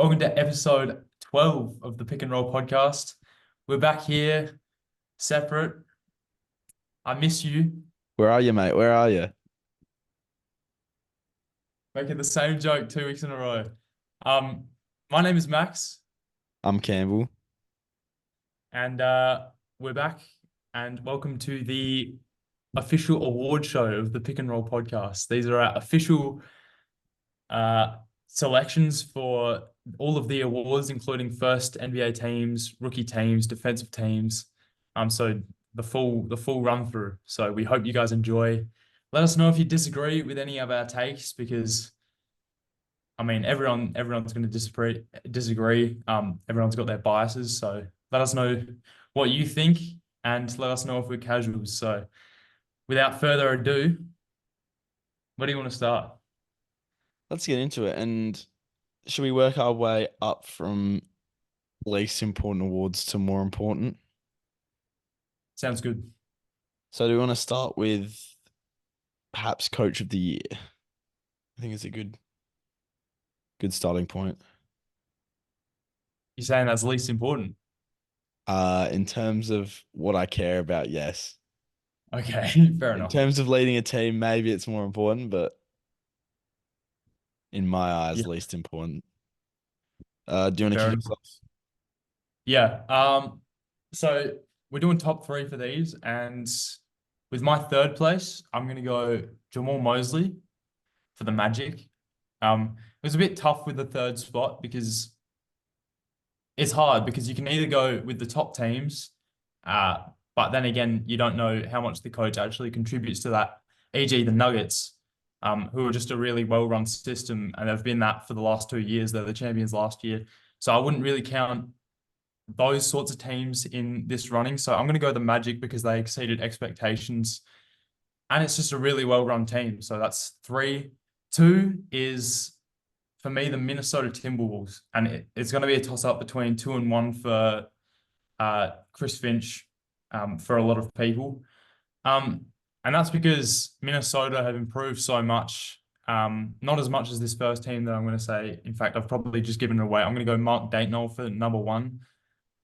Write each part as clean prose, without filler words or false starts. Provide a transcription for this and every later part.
Welcome to episode 12 of the Pick and Roll podcast. We're back here, separate. I miss you. Where are you, mate? Where are you? Making the same joke 2 weeks in a row. Um, my name is Max, I'm Campbell. and we're back. And welcome to the official award show of the Pick and Roll podcast. These are our official selections for all of the awards, including first NBA teams, rookie teams, defensive teams. So the full run through. So we hope you guys enjoy. Let us know if you disagree with any of our takes, because I mean everyone's going to disagree. Everyone's got their biases. So let us know what you think, and let us know if we're casuals. So without further ado, where do you want to start? Let's get into it. And should we work our way up from least important awards to more important? Sounds good. So do we want to start with perhaps Coach of the Year? I think it's a good starting point. You're saying that's least important? In terms of what I care about, yes. Okay, fair In enough. terms of leading a team, maybe it's more important, but in my Yeah, eyes, least important. Do you want to fair kick enough. us off? Yeah. So we're doing top three for these, and with my third place, I'm gonna go Jamal Mosley for the Magic. It was a bit tough with the third spot because it's hard because you can either go with the top teams, uh, but then again, you don't know how much the coach actually contributes to that. E.g., the Nuggets, who are just a really well-run system, and they've been that for the last 2 years. They're the champions last year, so I wouldn't really count those sorts of teams in this running. So I'm going to go the Magic because they exceeded expectations, and it's just a really well-run team. So that's three. Two is for me the Minnesota Timberwolves, and it's going to be a toss-up between 2 and 1 for Chris Finch, for a lot of people. Um, and that's because Minnesota have improved so much. Not as much as this first team that I'm going to say. In fact, I've probably just given it away. I'm going to go Mark Daigneault for number one.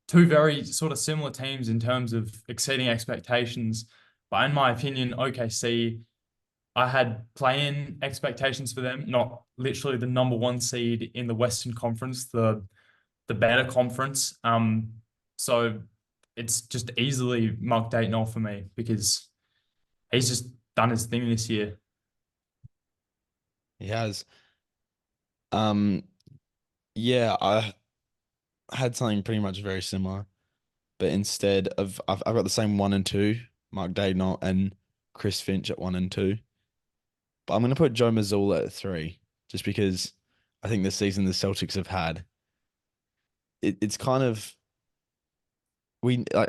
Two very sort of similar teams in terms of exceeding expectations. But in my opinion, OKC, I had play-in expectations for them, not literally the number one seed in the Western Conference, the better conference. So it's just easily Mark Daigneault for me because he's just done his thing this year. He has. Um, yeah, I had something pretty much very similar. But instead of I've got the same one and two, Mark Daigneault and Chris Finch at one and two. But I'm gonna put Joe Mazzulla at three, just because I think the season the Celtics have had, it's kind of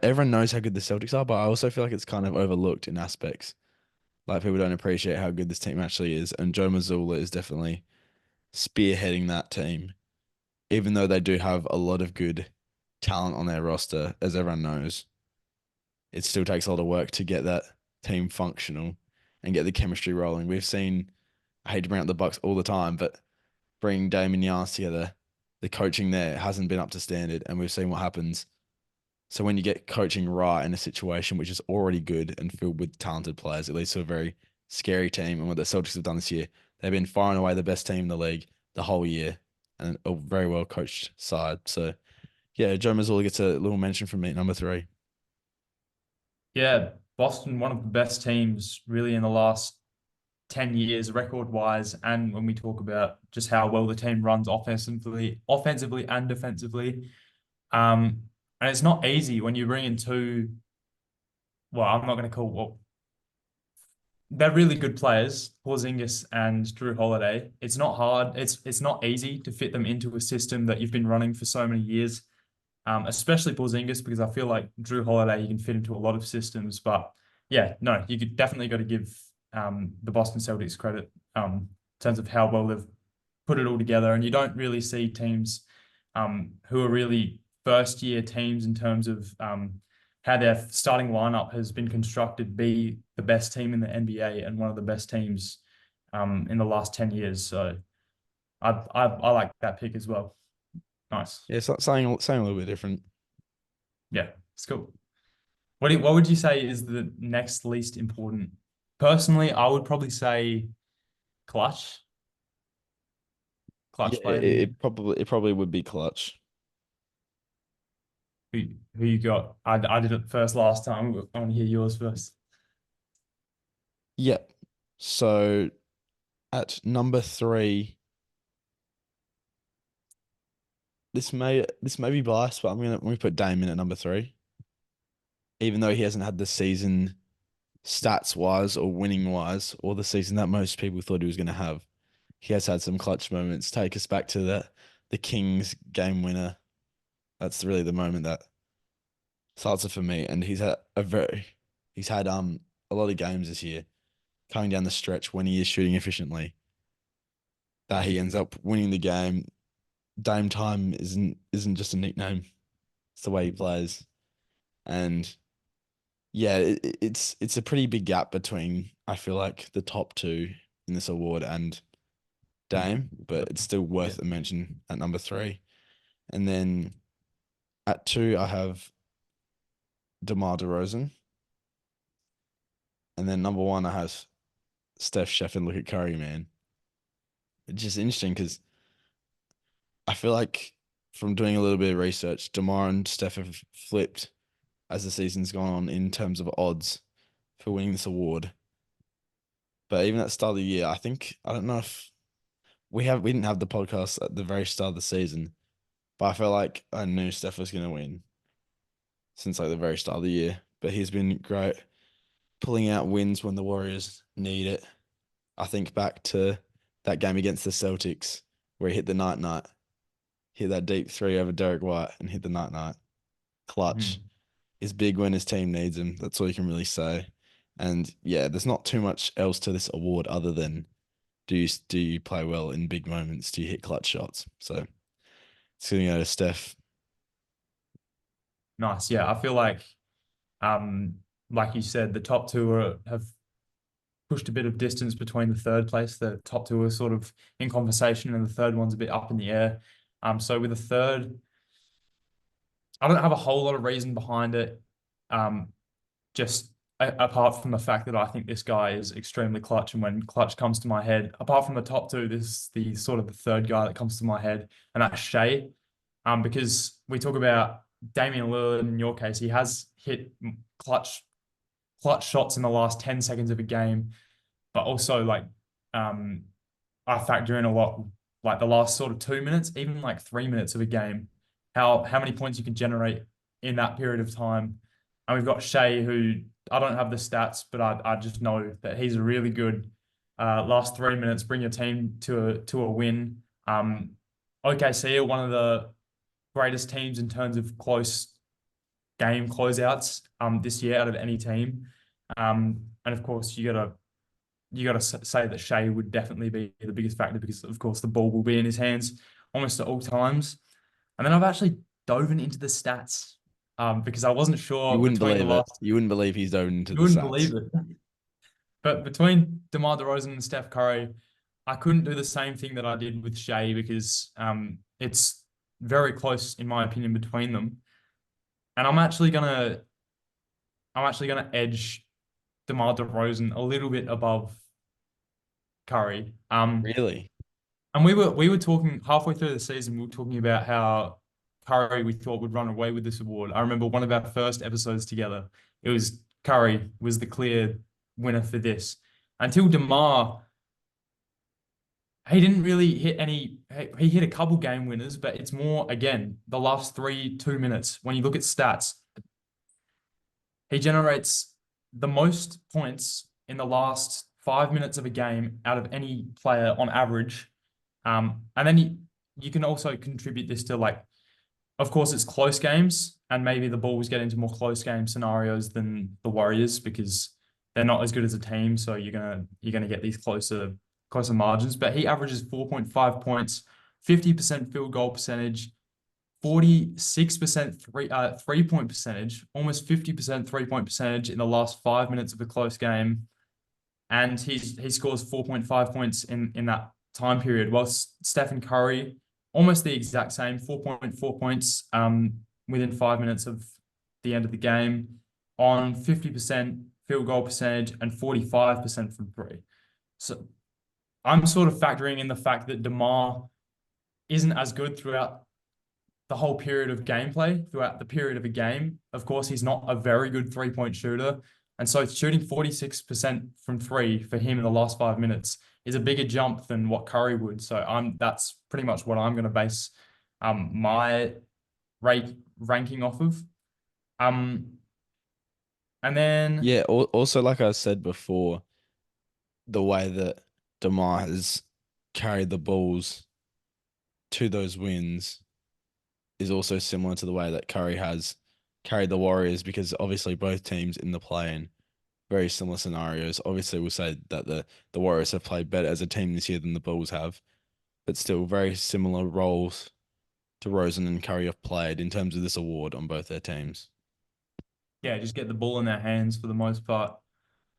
everyone knows how good the Celtics are, but I also feel like it's kind of overlooked in aspects. Like people don't appreciate how good this team actually is, and Joe Mazzulla is definitely spearheading that team, even though they do have a lot of good talent on their roster, as everyone knows. It still takes a lot of work to get that team functional and get the chemistry rolling. We've seen, I hate to bring up the Bucks all the time, but bringing Dame and Giannis together, the coaching there hasn't been up to standard, and we've seen what happens. So when you get coaching right in a situation which is already good and filled with talented players, it leads to a very scary team. And what the Celtics have done this year, they've been far and away the best team in the league the whole year, and a very well coached side. So yeah, Joe Mazzulla gets a little mention from me, number three. Yeah, Boston, one of the best teams really in the last 10 years, record wise. And when we talk about just how well the team runs offensively and defensively. And it's not easy when you bring in two, well, I'm not going to call, well, they're really good players, Porzingis and Drew Holiday. It's not hard. It's not easy to fit them into a system that you've been running for so many years. Especially Porzingis, because I feel like Drew Holiday you can fit into a lot of systems. But yeah, no, you could definitely got to give the Boston Celtics credit, in terms of how well they've put it all together. And you don't really see teams who are really first year teams in terms of how their starting lineup has been constructed be the best team in the NBA and one of the best teams in the last 10 years. So I like that pick as well. Nice. Yeah, so something a little bit different. Yeah, it's cool. What would you say is the next least important? Personally, I would probably say clutch, Yeah, clutch play of the year. it probably would be clutch. Who who you got? I did it first last time. I want to hear yours first. Yep. So at number three, this may be biased, but I'm gonna put Dame in at number three, even though he hasn't had the season stats wise or winning wise, or the season that most people thought he was gonna have. He has had some clutch moments. Take us back to the Kings game winner. That's really the moment that starts it for me. And he's had a lot of games this year coming down the stretch when he is shooting efficiently that he ends up winning the game. Dame time isn't just a nickname. It's the way he plays. And yeah, it's a pretty big gap between I feel like the top two in this award and Dame, but it's still Yeah. worth a mention at number three. And then at two, I have DeMar DeRozan. And then number one, I have Steph Chef and look at Curry, man. It's just interesting because I feel like from doing a little bit of research, DeMar and Steph have flipped as the season's gone on in terms of odds for winning this award. But even at the start of the year, I don't know if we didn't have the podcast at the very start of the season, but I felt like I knew Steph was gonna win since like the very start of the year. But he's been great pulling out wins when the Warriors need it. I think back to that game against the Celtics where he hit the night, hit that deep three over Derek White and hit the night. Clutch Mhm. is big when his team needs him. That's all you can really say. And yeah, there's not too much else to this award other than do you play well in big moments? Do you hit clutch shots? So it's gonna go to Steph. Nice. Yeah, I feel um like you said, the top two have pushed a bit of distance between the third place. The top two are sort of in conversation, and the third one's a bit up in the air. So with the third, I don't have a whole lot of reason behind it. Um, just apart from the fact that I think this guy is extremely clutch, and when clutch comes to my head, apart from the top two, this is the sort of the third guy that comes to my head, and that's Shea. Because we talk about Damian Lillard in your case, he has hit clutch shots in the last 10 seconds of a game, but also um I factor in a lot like the last sort of 2 minutes, even like 3 minutes of a game, how many points you can generate in that period of time. And we've got Shea, who I don't have the stats, but I just know that he's a really good last 3 minutes, bring your team to a win. OKC are one of the greatest teams in terms of close game closeouts this year out of any team. And of course, you gotta say that Shea would definitely be the biggest factor because, of course, the ball will be in his hands almost at all times. And then I've actually dove into the stats because I wasn't You sure wouldn't between the believe it. last. You wouldn't believe he's dove into You the wouldn't stats. believe it, but between DeMar DeRozan and Steph Curry, I couldn't do the same thing that I did with Shea because it's very close in my opinion between them. And I'm actually gonna edge DeMar DeRozan a little bit above Curry. Really? And we were talking halfway through the season, we were talking about how Curry we thought would run away with this award. I remember one of our first episodes together. It was Curry was the clear winner for this. Until DeMar, he didn't really hit any. He hit a couple game winners, but it's more again the last 2 minutes. When you look at stats, he generates the most points in the last 5 minutes of a game out of any player on average. And then you can also contribute this to like, of course, it's close games, and maybe the Bulls get into more close game scenarios than the Warriors because they're not as good as a team. So you're gonna get these closer margins. But he averages 4.5 points, 50% field goal percentage, 46% three-point percentage, almost 50% three-point percentage in the last 5 minutes of a close game. And he scores 4.5 points in that time period. While Stephen Curry almost the exact same, 4.4 points within 5 minutes of the end of the game on 50% field goal percentage and 45% from three. So I'm sort of factoring in the fact that DeMar isn't as good throughout the whole period of gameplay, throughout the period of a game. Of course, he's not a very good 3-point shooter. And so shooting 46% from three for him in the last 5 minutes is a bigger jump than what Curry would. So that's pretty much what I'm going to base my ranking off of. Um, and then Yeah, also like I said before, the way that DeMar has carried the balls to those wins is also similar to the way that Curry has carried the Warriors because obviously both teams in the play-in very similar scenarios. Obviously, we'll say that the Warriors have played better as a team this year than the Bulls have, but still very similar roles to Rosen and Curry have played in terms of this award on both their teams. yeah, just get the ball in their hands for the most part.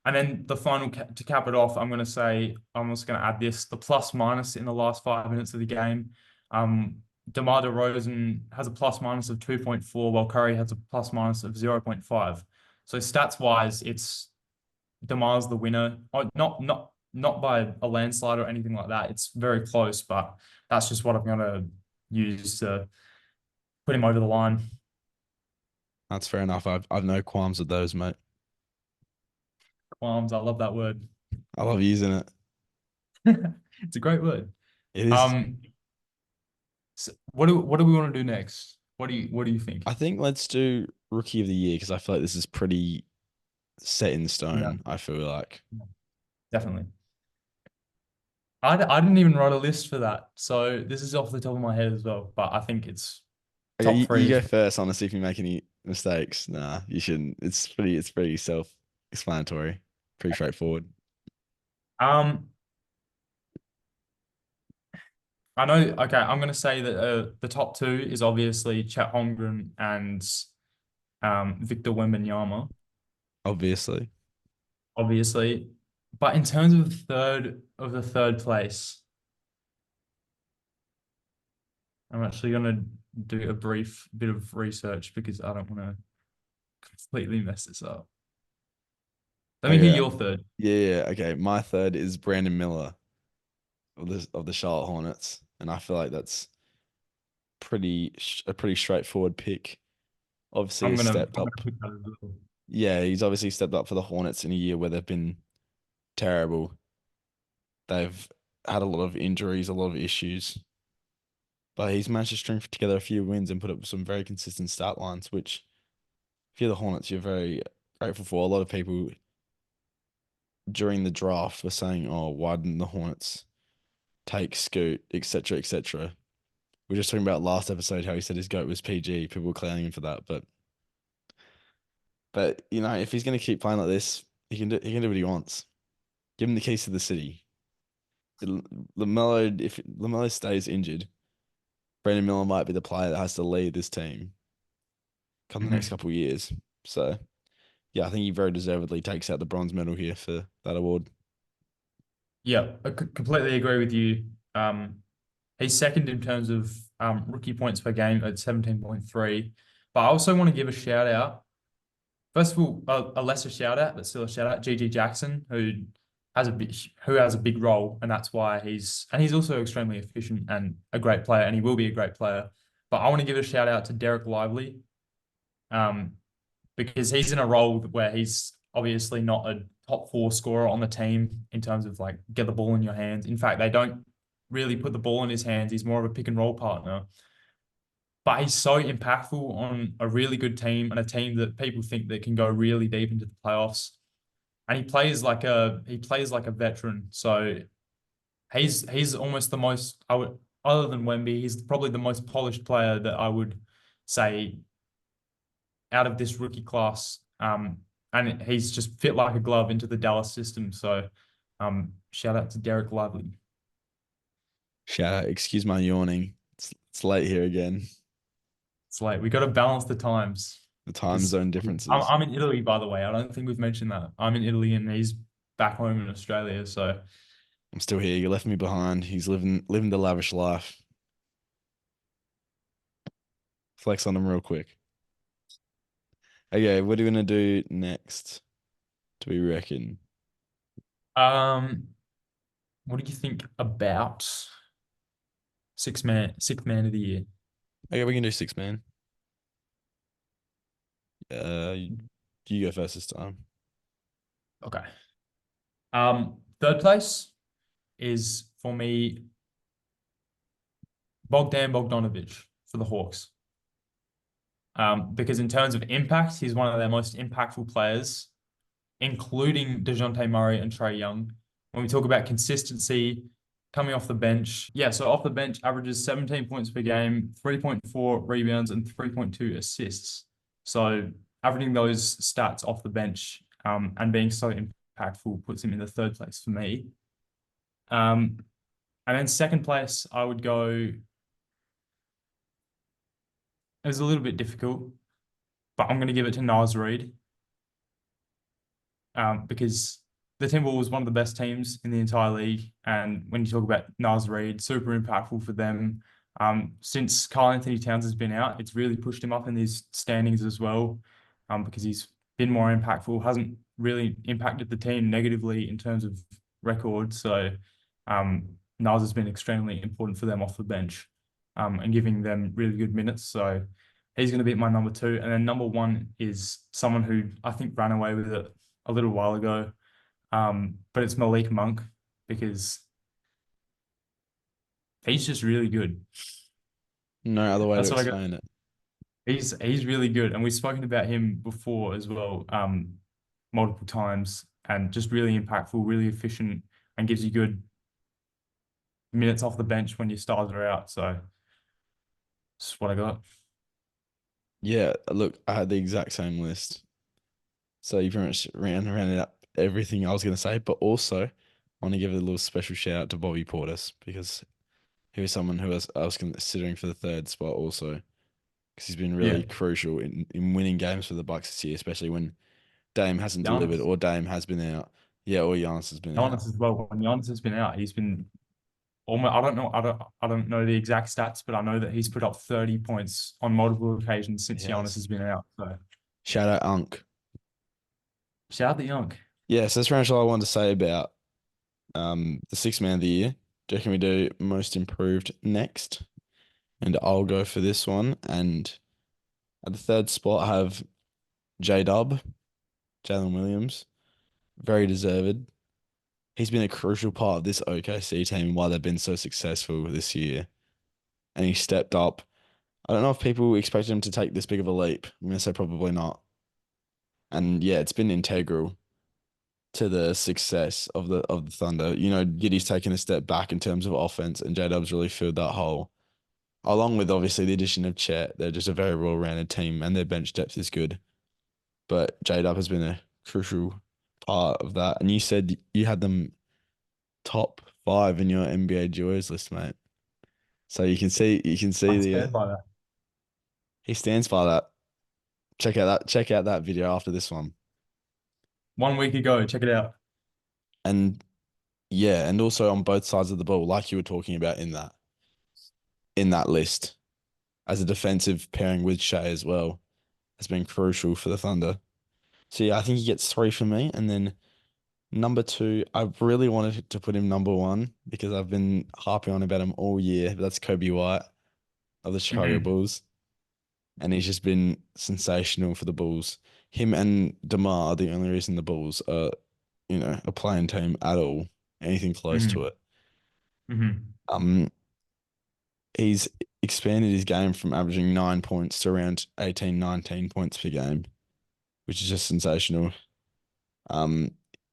And then the final to cap it off, I'm going to say, I'm just going to add this, the plus minus in the last 5 minutes of the game. Um, DeMar DeRozan has a plus minus of 2.4, while Curry has a plus minus of 0.5. So stats wise, it's DeMar's the winner. Oh, not by a landslide or anything like that. It's very close, but that's just what I'm going to use to put him over the line. That's fair enough. I've no qualms with those, mate. Qualms, I love that word. I love using it. It's a great word. It is. Um, So what do we want to do next? What do you think? I think let's do Rookie of the Year because I feel like this is pretty set in Yeah, stone. I feel like. definitely. I didn't even write a list for that, so this is off the top of my head as well. But I think it's Okay, top you three. go first. I want to see if you make any mistakes. Nah, you shouldn't. It's pretty self-explanatory. Pretty straightforward. Um, I know. Okay, I'm gonna say that the top two is obviously Chet Holmgren and Victor Wembanyama, Obviously. obviously. But in terms of the third place, I'm actually gonna do a brief bit of research because I don't want to completely mess this up. Let me hear Okay. your third. Yeah. Okay. My third is Brandon Miller of the Charlotte Hornets, and I feel like that's a pretty straightforward pick. Obviously, I'm has gonna stepped I'm up. gonna pick that as well. Yeah, he's obviously stepped up for the Hornets in a year where they've been terrible. They've had a lot of injuries, a lot of issues, but he's managed to string together a few wins and put up some very consistent stat lines, which if you're the Hornets, you're very grateful for. A lot of people during the draft were saying, "Oh, why didn't the Hornets take Scoot, etc., etc." We were just talking about last episode how he said his goat was PG. People were clowning him for that, but if he's going to keep playing like this, he can do what he wants. Give him the keys to the city. LaMelo, if LaMelo stays injured, Brandon Miller might be the player that has to lead this team come the next Mhm. couple of years. So yeah, I think he very deservedly takes out the bronze medal here for that award. Yeah, I completely agree with you. He's second in terms of rookie points per game at 17.3. But I also want to give a shout out. First of all, a lesser shout out, but still a shout out, GG Jackson, who has a big role, and that's why he's also extremely efficient and a great player, and he will be a great player. But I want to give a shout out to Derek Lively, um, because he's in a role where he's obviously not a top four scorer on the team in terms of like get the ball in your hands. In fact, they don't really put the ball in his hands. He's more of a pick and roll partner. But he's so impactful on a really good team and a team that people think that can go really deep into the playoffs. And he plays like a veteran. So he's almost the most I would other than Wemby, he's probably the most polished player that I would say out of this rookie class. And he's just fit like a glove into the Dallas system. So, shout out to Derek Lively. Shout out, excuse my yawning. It's late here again. It's like we got to balance the times The time because zone I'm, differences. I'm in Italy, by the way. I don't think we've mentioned that. I'm in Italy and he's back home in Australia. So, I'm still here. You left me behind. He's living the lavish life. Flex on them real quick. Okay, what are we gonna do next? Do we reckon? Um, what do you think about sixth man of the year? Okay, we can do six man. You you go first this time. Okay. Third place is for me Bogdan Bogdanovic for the Hawks. Because in terms of impact, he's one of their most impactful players, including DeJounte Murray and Trae Young. When we talk about consistency coming off the bench, yeah, so off the bench averages 17 points per game, 3.4 rebounds, and 3.2 assists. So averaging those stats off the bench and being so impactful puts him in the third place for me. Um, and then second place, I would go. It was a little bit difficult, but I'm going to give it to Nas Reed because the Timberwolves was one of the best teams in the entire league. And when you talk about Nas Reed, super impactful for them. Since Karl Anthony Towns has been out, it's really pushed him up in these standings as well because he's been more impactful, hasn't really impacted the team negatively in terms of record. So Nas has been extremely important for them off the bench and giving them really good minutes. So he's going to be my number two. And then number one is someone who I think ran away with it a little while ago. But it's Malik Monk because he's just really good. No other way to That's what I got. explain it. He's really good, and we've spoken about him before as well, multiple times, and just really impactful, really efficient, and gives you good minutes off the bench when your stars are out. So that's what I got. Yeah, look, I had the exact same list. So you pretty much rounded up everything I was gonna say, but also I want to give a little special shout out to Bobby Portis because he was someone who I was considering for the third spot also because he's been Yeah, really crucial in winning games for the Bucks this year, especially when Dame hasn't delivered Giannis, or Dame has been out. Yeah, or Giannis has been out. Giannis as well. When Giannis has been out, he's been almost. I don't know the exact stats, but I know that he's put up 30 points on multiple occasions since Giannis Yes. has been out. So Shout out Unk. shout out the young. Yeah, so that's pretty much all I wanted to say about the six man of the year. Do you reckon we do most improved next? And I'll go for this one. And at the third spot, I have J Dub, Jalen Williams. Very deserved. He's been a crucial part of this OKC team and why they've been so successful this year. And he stepped up. I don't know if people expected him to take this big of a leap. I'm gonna say probably not. And yeah, it's been integral to the success of the Thunder. You know, Giddy's taken a step back in terms of offense, and J Dub's really filled that hole. Along with obviously the addition of Chet, they're just a very well-rounded team, and their bench depth is good. But J Dub has been a crucial part of that. And you said you had them top five in your NBA duos list, mate. So you can see I the stand by that. he stands by that. Check out that video after this one. 1 week ago, check it out. And yeah, and also on both sides of the ball, like you were talking about in that list, as a defensive pairing with Shea as well, has been crucial for the Thunder. So yeah, I think he gets three for me. And then number two, I really wanted to put him number one because I've been harping on about him all year. But that's Kobe White of the Chicago Hmm. Bulls. And he's just been sensational for the Bulls. Him and DeMar are the only reason the Bulls are, a playing team at all, anything close to Hmm. it. Hmm. Um, he's expanded his game from averaging 9 points to around 18, 19 points per game, which is just sensational. Um,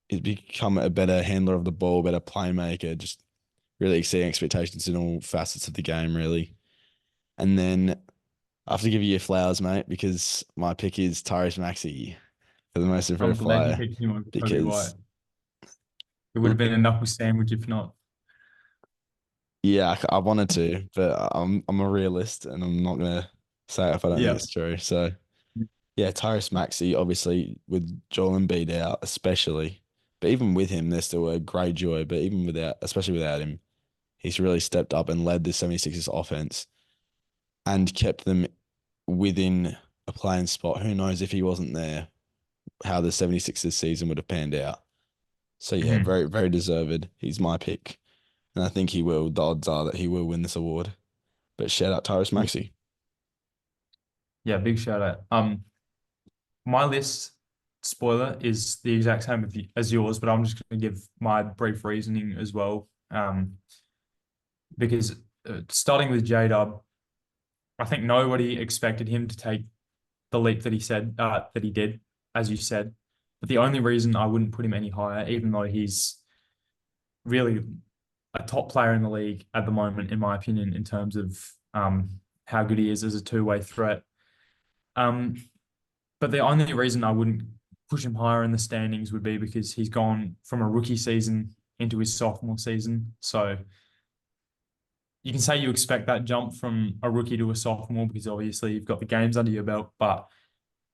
he's become a better handler of the ball, better playmaker, just really exceeding expectations in all facets of the game, really. And then I have to give you your flowers, mate, because my pick is Tyrese Maxey for the most I'm improved glad you player. picked him over Kobe White. Because, It would have been a knuckle sandwich if not. yeah, I wanted to, but I'm a realist and I'm not gonna say it if I don't think Yeah. it's true. So yeah, Tyrese Maxey, obviously with Joel Embiid out, especially, but even with him, they're still a great duo. But even without, especially without him, he's really stepped up and led the 76ers offense and kept them within a playing spot. Who knows if he wasn't there, how the 76ers season would have panned out. So yeah, Mhm. very, very deserved. He's my pick. And I think he will. The odds are that he will win this award. But shout out Tyrese Yeah, Maxey. yeah, big shout out. My list spoiler is the exact same as yours, but I'm just going to give my brief reasoning as well. Because starting with J-Dub, I think nobody expected him to take the leap that he said that he did, as you said. But the only reason I wouldn't put him any higher, even though he's really a top player in the league at the moment, in my opinion, in terms of how good he is as a two-way threat. Um, but the only reason I wouldn't push him higher in the standings would be because he's gone from a rookie season into his sophomore season. So you can say you expect that jump from a rookie to a sophomore because obviously you've got the games under your belt, but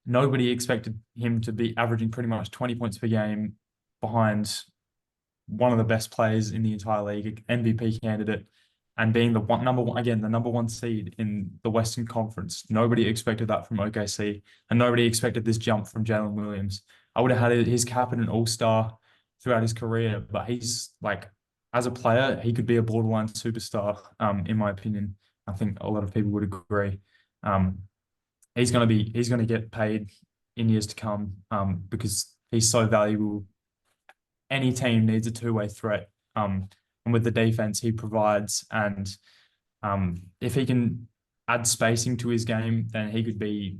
nobody expected him to be averaging pretty much 20 points per game behind one of the best players in the entire league, MVP candidate, and being the number one again, the number one seed in the Western Conference. Nobody expected that from OKC, and nobody expected this jump from Jalen Williams. I would have had his cap and an all-star throughout his career, but he's like, as a player, he could be a borderline superstar, in my opinion. I think a lot of people would agree. Um, he's gonna get paid in years to come, because he's so valuable. Any team needs a two-way threat. And with the defense he provides, and if he can add spacing to his game, then he could be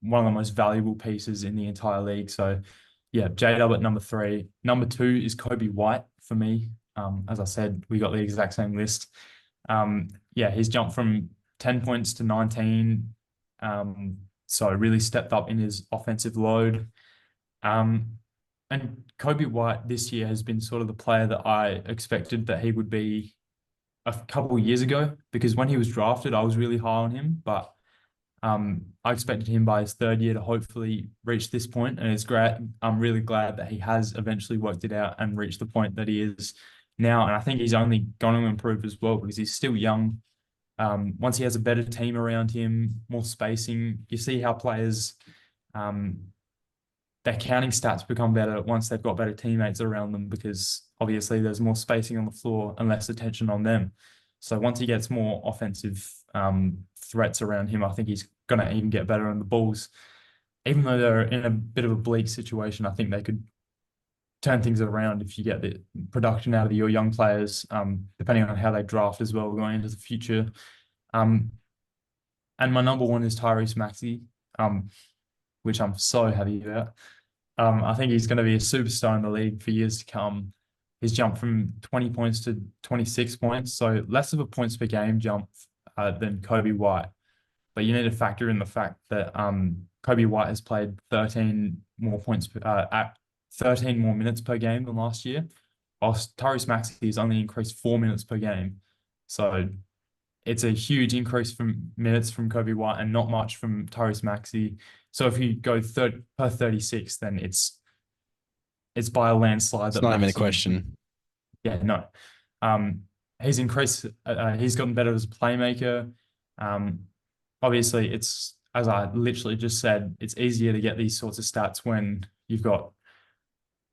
one of the most valuable pieces in the entire league. So, yeah, J-Dub at number three. Number two is Kobe White for me. As I said, we got the exact same list. Yeah, he's jumped from 10 points to 19. So really stepped up in his offensive load. Um, and Kobe White this year has been sort of the player that I expected that he would be a couple of years ago, because when he was drafted, I was really high on him, but I expected him by his third year to hopefully reach this point, and it's great. I'm really glad that he has eventually worked it out and reached the point that he is now. And I think he's only going to improve as well because he's still young. Once he has a better team around him, more spacing, you see how players um, their counting stats become better once they've got better teammates around them, because obviously there's more spacing on the floor and less attention on them. So once he gets more offensive threats around him, I think he's going to even get better. And the Bulls, even though they're in a bit of a bleak situation, I think they could turn things around if you get the production out of your young players, depending on how they draft as well going into the future. Um, and my number one is Tyrese Maxey, which I'm so happy about. I think he's going to be a superstar in the league for years to come. He's jumped from 20 points to 26 points, so less of a points per game jump than Kobe White. But you need to factor in the fact that Kobe White has played 13 more points at 13 more minutes per game than last year, whilst Tyrese Maxey has only increased 4 minutes per game. So it's a huge increase from minutes from Kobe White and not much from Tyrese Maxey. So if you go third per 36, then it's by a landslide It's that not even a Maxey, question. yeah, no. Um, he's increased, he's gotten better as a playmaker. Um, obviously, it's, as I literally just said, it's easier to get these sorts of stats when you've got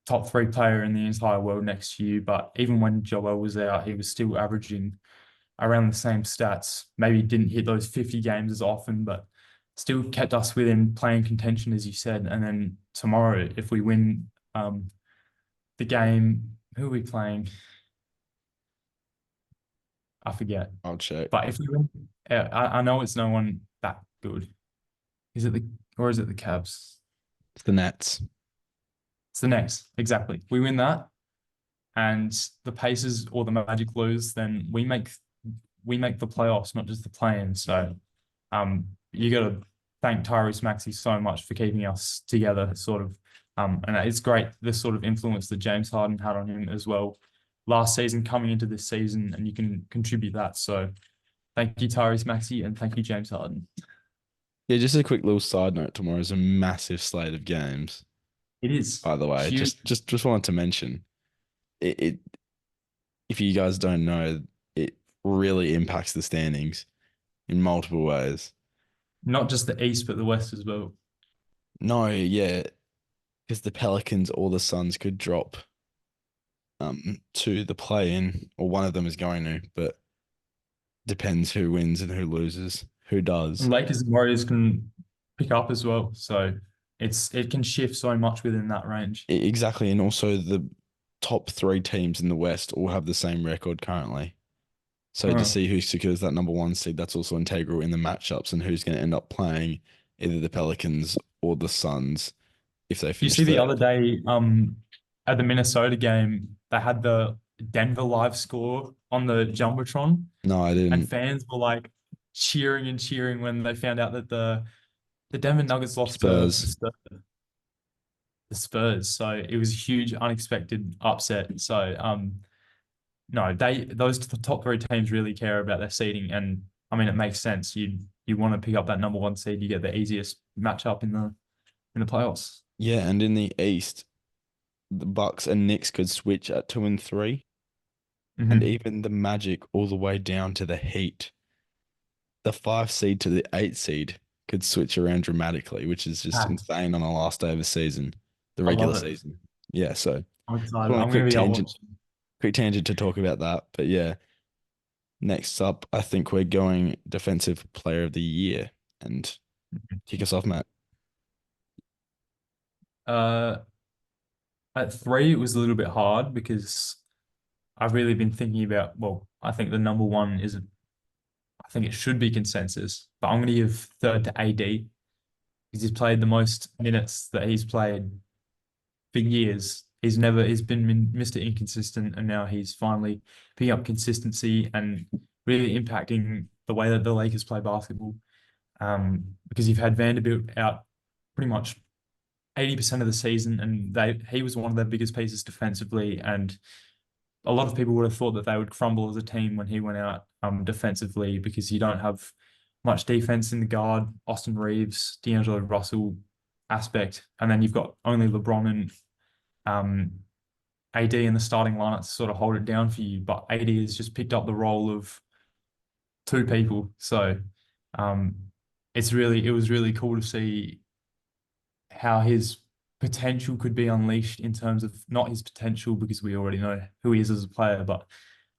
top three player in the entire world next to you. But even when Joel was out, he was still averaging around the same stats. Maybe didn't hit those 50 games as often, but still kept us within playing contention, as you said. And then tomorrow, if we win the game, who are we playing? I forget. I'll check. But if we win, I know it's no one that good. Is it the or is it the Cavs? It's the Nets. It's the next. Exactly. We win that, and the Pacers or the Magic lose, then we make the playoffs, not just the play-in. So you got to thank Tyrese Maxey so much for keeping us together, sort of. And it's great the sort of influence that James Harden had on him as well last season coming into this season, and you can contribute that. So thank you, Tyrese Maxey, and thank you, James Harden. Yeah, just a quick little side note. Tomorrow's a massive slate of games. It is By the way, huge. just wanted to mention it. If you guys don't know, it really impacts the standings in multiple ways. Not just the East, but the West as well. No, yeah, because the Pelicans or the Suns could drop to the play-in, or one of them is going to, but depends who wins and who loses, who And does. Lakers and Warriors can pick up as well. So it can shift so much within that range. Exactly, and also the top three teams in the West all have the same record currently. So to Uh, see who secures that number one seed, that's also integral in the matchups and who's going to end up playing either the Pelicans or the Suns if they you finish see the third. other day, at the Minnesota game, they had the Denver live score on the Jumbotron, No, I and didn't. fans were like cheering and cheering when they found out that the Denver Nuggets lost to Spurs. the Spurs. So it was a huge, unexpected upset. So no, those top three teams really care about their seeding, and I mean it makes sense. You want to pick up that number one seed, you get the easiest matchup in the playoffs. Yeah, and in the East, the Bucks and Knicks could switch at 2 and 3, and Hmm. even the Magic all the way down to the Heat. The 5 seed to the 8 seed could switch around dramatically, which is just Ah, insane on the last day of the season, the I regular love it. season. Yeah, so I'm just excited. want a I'm going to be out watching. quick tangent to talk about that. But yeah, next up, I think we're going Defensive Player of the Year, and kick us off, Matt. Uh, at three, it was a little bit hard because I've really been thinking about, well, I think the number one is, I think it should be consensus, but I'm going to give third to AD because he's played the most minutes that he's played for years. He's been Mr. Inconsistent, and now he's finally picking up consistency and really impacting the way that the Lakers play basketball. Because you've had Vanderbilt out pretty much 80% of the season, and he was one of their biggest pieces defensively. And a lot of people would have thought that they would crumble as a team when he went out defensively because you don't have much defense in the guard, Austin Reeves, D'Angelo Russell aspect, and then you've got only LeBron and AD in the starting lineup to sort of hold it down for you. But AD has just picked up the role of two people, so um, it was really cool to see how his potential could be unleashed in terms of not his potential because we already know who he is as a player, but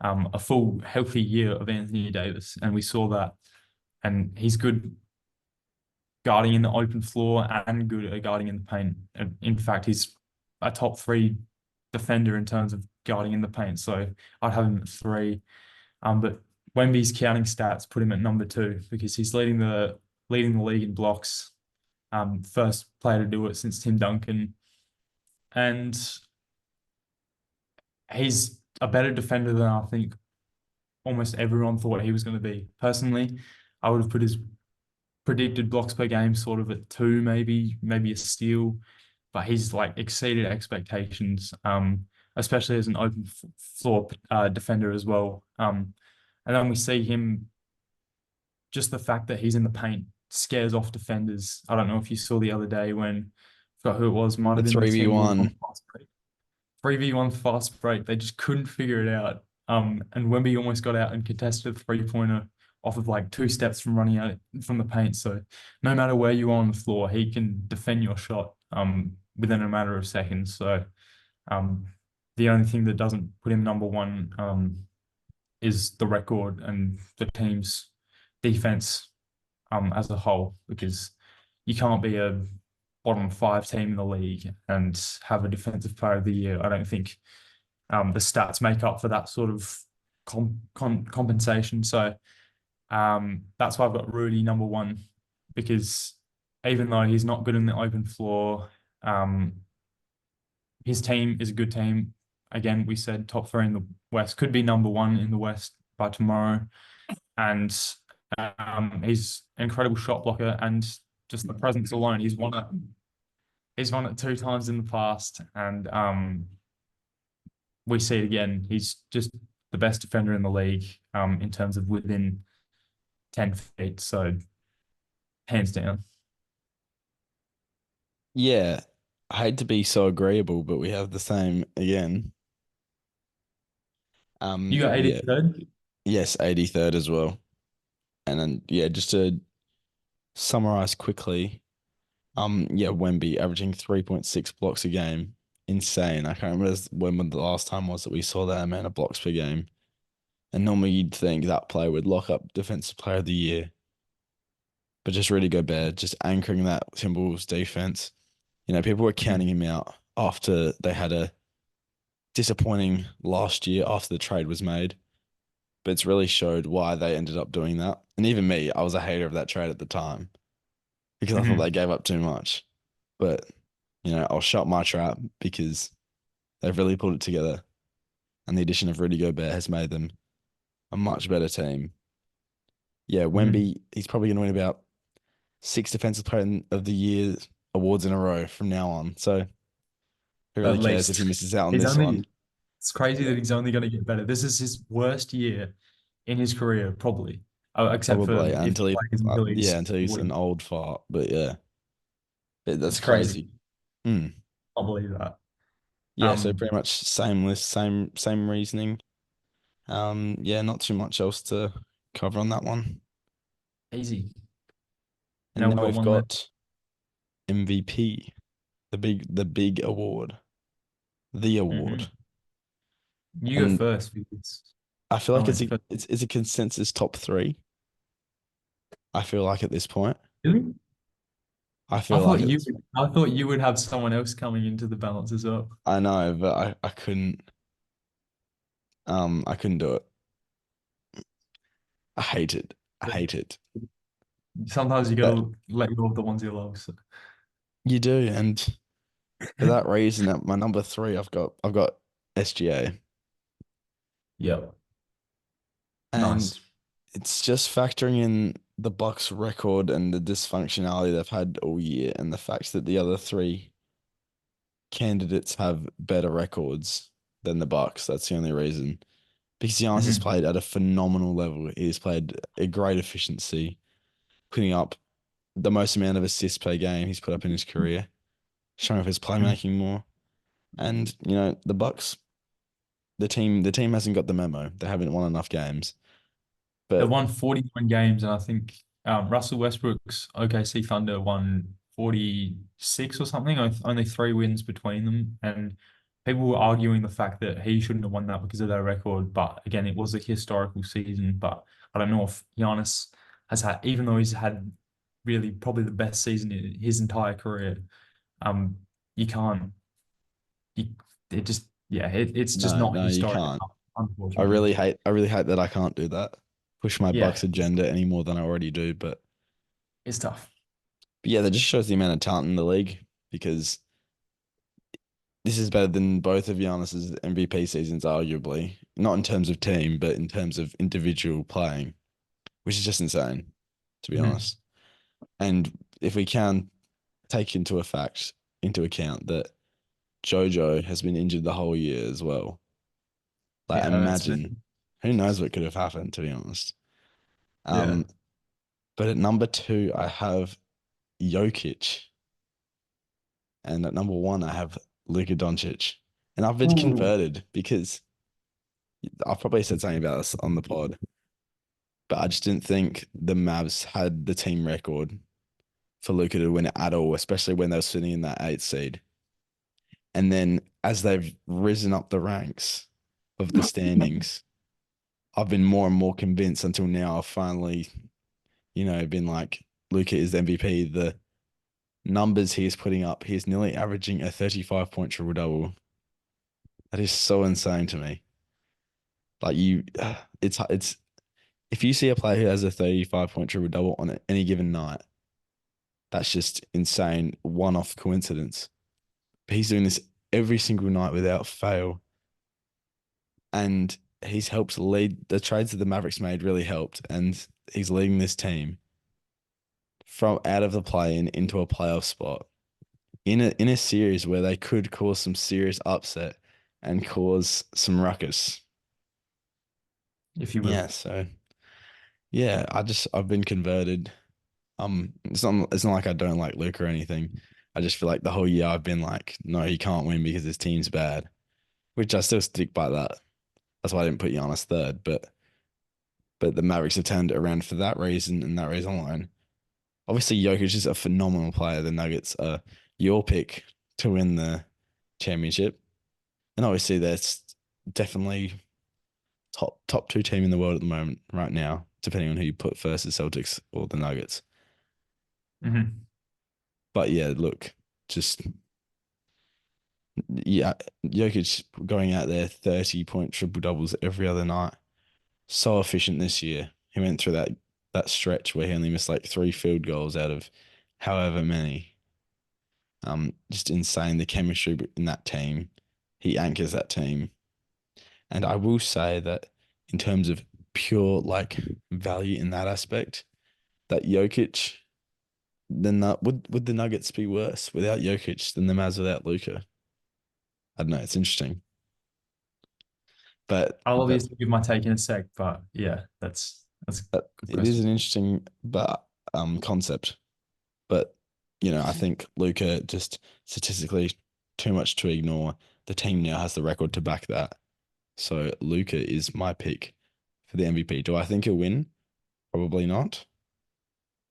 a full healthy year of Anthony Davis, and we saw that. And he's good guarding in the open floor and good at guarding in the paint. And in fact, he's a top three defender in terms of guarding in the paint. So I'd have him at three. But Wemby's counting stats put him at number two because he's leading the league in blocks. First player to do it since Tim Duncan, and he's a better defender than I think almost everyone thought he was going to be. Personally, I would have put his predicted blocks per game sort of at two, maybe a steal, but he's like exceeded expectations, especially as an open floor defender as well. And then we see him, just the fact that he's in the paint scares off defenders. I don't know if you saw the other day when, I forgot who it was, might The have been the Timberwolves on 3v1. fast break. 3v1 fast break. They just couldn't figure it out. And Wemby almost got out and contested a three-pointer off of like 2 steps from running out from the paint. So no matter where you are on the floor, he can defend your shot within a matter of seconds. So um, the only thing that doesn't put him number one is the record and the team's defense as a whole, because you can't be a bottom five team in the league and have a defensive player of the year. I don't think the stats make up for that sort of compensation. So that's why I've got Rudy number one, because even though he's not good in the open floor, um, his team is a good team. Again, we said top three in the West, could be number one in the West by tomorrow. And he's an incredible shot blocker, and just the presence alone, he's won it 2 times in the past, and we see it again. He's just the best defender in the league in terms of within 10 feet. So hands down. Yeah, I hate to be so agreeable, but we have the same again. You got Yeah, 83rd? yes, 83rd as well. And then yeah, just to summarize quickly. Yeah, Wemby averaging 3.6 blocks a game. Insane. I can't remember when the last time was that we saw that amount of blocks per game. And normally you'd think that player would lock up Defensive Player of the Year, but just really Gobert, just anchoring that Timberwolves defense. People were counting him out after they had a disappointing last year after the trade was made, but it's really showed why they ended up doing that. And even me, I was a hater of that trade at the time because I thought they Hmm. gave up too much. But, I'll shut my trap because they've really pulled it together. And the addition of Rudy Gobert has made them a much better team. Yeah, Hmm. Wemby, he's probably going to win about 6 Defensive Player of the Year awards in a row from now on. So who really At cares if least he misses out on he's this one? only. It's crazy that he's only going to get better. This is his worst year in his career, probably, except for Probably if he until plays until yeah, he's until he's 40. an old fart. But yeah, that's It's crazy. crazy. Hmm. I can't believe that. Yeah, so Um, pretty much same list, same reasoning. Yeah, not too much else to cover on that one. Easy. And Now we've now got we've one left. got MVP, the big award, the award. Hmm. You go And first because I feel I like it's went a first. it's a consensus top three. I feel like at this point. Really? I feel like it's I thought you would have someone else coming into the balance as well. I know, but I couldn't do it. I hate it. I hate it. Sometimes you But gotta let go of the ones you love. So. you do, and for that reason, at my number three, I've got SGA, Yep. and Nice. it's just factoring in the Bucks' record and the dysfunctionality they've had all year, and the fact that the other three candidates have better records than the Bucks. That's the only reason. Because Giannis has Hmm. played at a phenomenal level. He's played a great efficiency, putting up the most amount of assists per game he's put up in his career, showing off his playmaking more. And the Bucks, the team hasn't got the memo. They haven't won enough games. They But won 41 games, and I think Russell Westbrook's OKC Thunder won 46 or something. Only 3 wins between them, and people were arguing the fact that he shouldn't have won that because of their record. But again, it was a historical season. But I don't know if Giannis has had, even though he's had really probably the best season in his entire career. Um, you can't. You, it just yeah, it's just no, not no, you historic can't. enough, I unfortunately. really hate I really hate that I can't do that. Push my Yeah, Bucks agenda any more than I already do. it's tough. But yeah, that just shows the amount of talent in the league because this is better than both of Giannis's MVP seasons, arguably. Not in terms of team, but in terms of individual playing, which is just insane, to be Mhm. honest. And if we can take into account that Jojo has been injured the whole year as well. Like Yeah, that's imagine who knows what could have happened, to be honest. yeah. Um, but at number two, I have Jokic. And at number one, I have Luka Doncic. And I've been Ooh, converted because I've probably said something about this on the pod, but I just didn't think the Mavs had the team record for Luka to win it at all, especially when they were sitting in that eighth seed. And then as they've risen up the ranks of the standings, I've been more and more convinced until now I've finally, been like, Luka is the MVP. The numbers he is putting up, he's nearly averaging a 35-point triple double. That is so insane to me. Like it's if you see a player who has a 35-point triple double on any given night, that's just insane one-off coincidence. But he's doing this every single night without fail, and he's helped lead the trades that the Mavericks made really helped, and he's leading this team from out of the play-in into a playoff spot in a series where they could cause some serious upset and cause some ruckus. if you Yeah, will. so yeah, I've been converted. It's not like I don't like Luke or anything. I just feel like the whole year I've been like, no, he can't win because his team's bad, which I still stick by that. That's why I didn't put Giannis third, but the Mavericks have turned it around for that reason and that reason alone. Obviously, Jokic is a phenomenal player. The Nuggets are your pick to win the championship, and obviously that's definitely top two team in the world at the moment right now, depending on who you put first, the Celtics or the Nuggets. Hmm. But yeah, look, just yeah, Jokic going out there 30-point triple doubles every other night. So efficient this year. He went through that stretch where he only missed like 3 field goals out of however many. Just insane the chemistry in that team. He anchors that team. And I will say that in terms of pure like value in that aspect, that Jokic, then that would the Nuggets be worse without Jokic than the Mavs without Luka? I don't know. It's interesting, but I'll obviously give my take in a sec, but yeah, that's a good it is question. an interesting but concept. But I think Luka just statistically too much to ignore. The team now has the record to back that. So Luka is my pick for the MVP. Do I think he'll win? Probably not.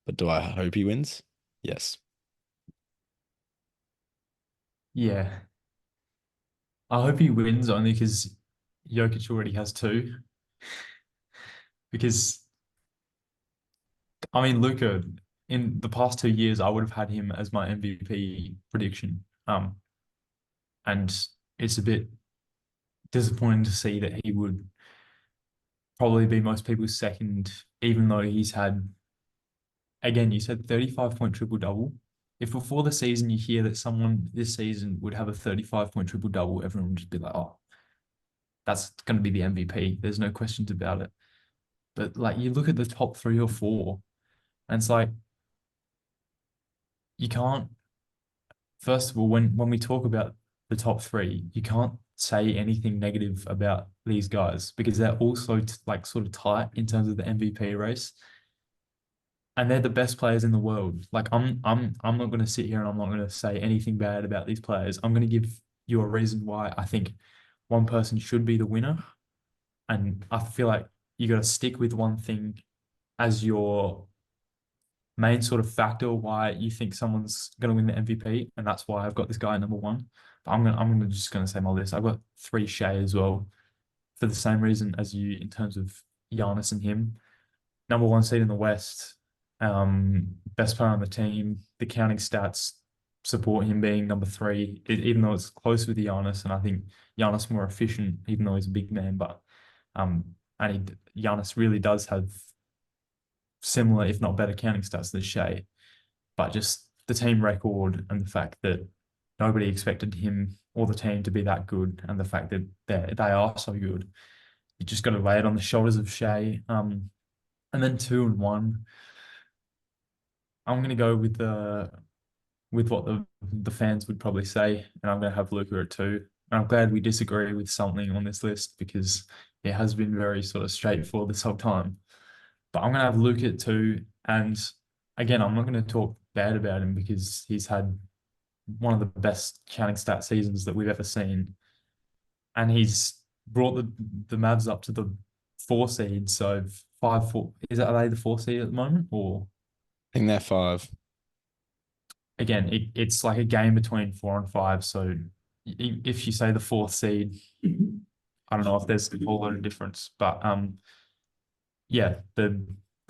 But do I hope he wins? Yes. Yeah, I hope he wins only because Jokic already has two. Because I mean, Luka, in the past 2 years, I would have had him as my MVP prediction. And it's a bit disappointing to see that he would probably be most people's second, even though he's had, again, you said 35-point triple double. If before the season you hear that someone this season would have a 35-point triple double, everyone would just be like, oh, that's going to be the MVP. There's no questions about it. But like you look at the top three or four, and it's like you can't, first of all, when we talk about the top three, you can't say anything negative about these guys because they're also like sort of tight in terms of the MVP race. And they're the best players in the world. Like I'm not going to sit here and I'm not going to say anything bad about these players. I'm going to give you a reason why I think one person should be the winner, and I feel like you got to stick with one thing as your main sort of factor why you think someone's going to win the MVP, and that's why I've got this guy at number one. But I'm just going to say my list. I've got three Shea as well for the same reason as you in terms of Giannis and him. Number one seed in the West, best player on the team. The counting stats support him being number three, even though it's close with Giannis, and I think Giannis more efficient, even though he's a big man. But Giannis really does have similar, if not better, counting stats than Shea. But just the team record and the fact that nobody expected him or the team to be that good, and the fact that they are so good, you just got to lay it on the shoulders of Shea. And then two and one. I'm gonna go with what the fans would probably say, and I'm gonna have Luca at two. And I'm glad we disagree with something on this list because it has been very sort of straightforward this whole time. But I'm gonna have Luca at two, and again, I'm not gonna talk bad about him because he's had one of the best counting stat seasons that we've ever seen, and he's brought the Mavs up to the four seed. So 5-4 is that, are they the four seed at the moment, or I think they're five. again, it's like a game between four and five. So if you say the fourth seed, I don't know if there's a whole lot of difference, but yeah, the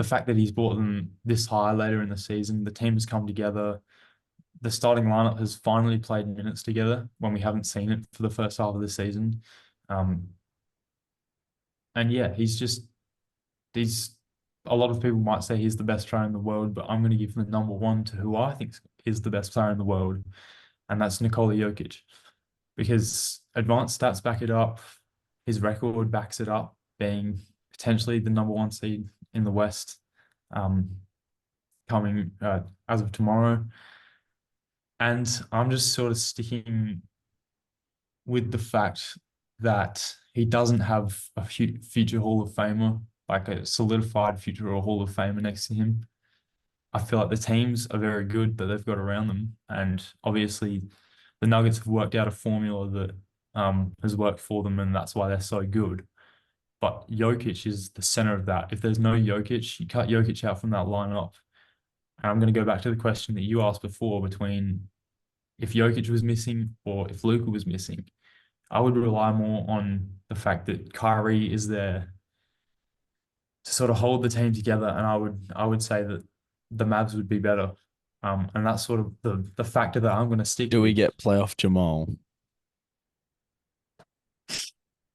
fact that he's brought them this high later in the season, the team has come together. The starting lineup has finally played minutes together when we haven't seen it for the first half of the season. Um, and yeah, he's a lot of people might say he's the best player in the world, but I'm going to give the number one to who I think is the best player in the world, and that's Nikola Jokic, because advanced stats back it up. His record backs it up, being potentially the number one seed in the West, um, coming as of tomorrow. And I'm just sort of sticking with the fact that he doesn't have a future Hall of Famer, like a solidified future Hall of Famer next to him. I feel like the teams are very good that they've got around them. And obviously, the Nuggets have worked out a formula that has worked for them, and that's why they're so good. But Jokic is the center of that. If there's no Jokic, you cut Jokic out from that lineup, And I'm going to go back to the question that you asked before between if Jokic was missing or if Luka was missing. I would rely more on the fact that Kyrie is there to sort of hold the team together, and I would say that the Mavs would be better. And that's sort of the factor that I'm going to stick Do we with. get playoff Jamal?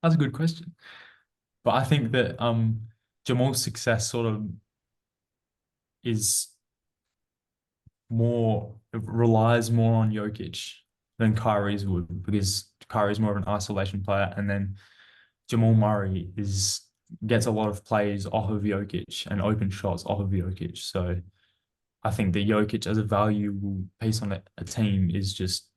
That's a good question, but I think that Jamal's success sort of is more relies more on Jokic than Kyrie's would because Kyrie's more of an isolation player, and then Jamal Murray is gets a lot of plays off of Jokic and open shots off of Jokic. So I think that Jokic as a valuable piece on a team is just,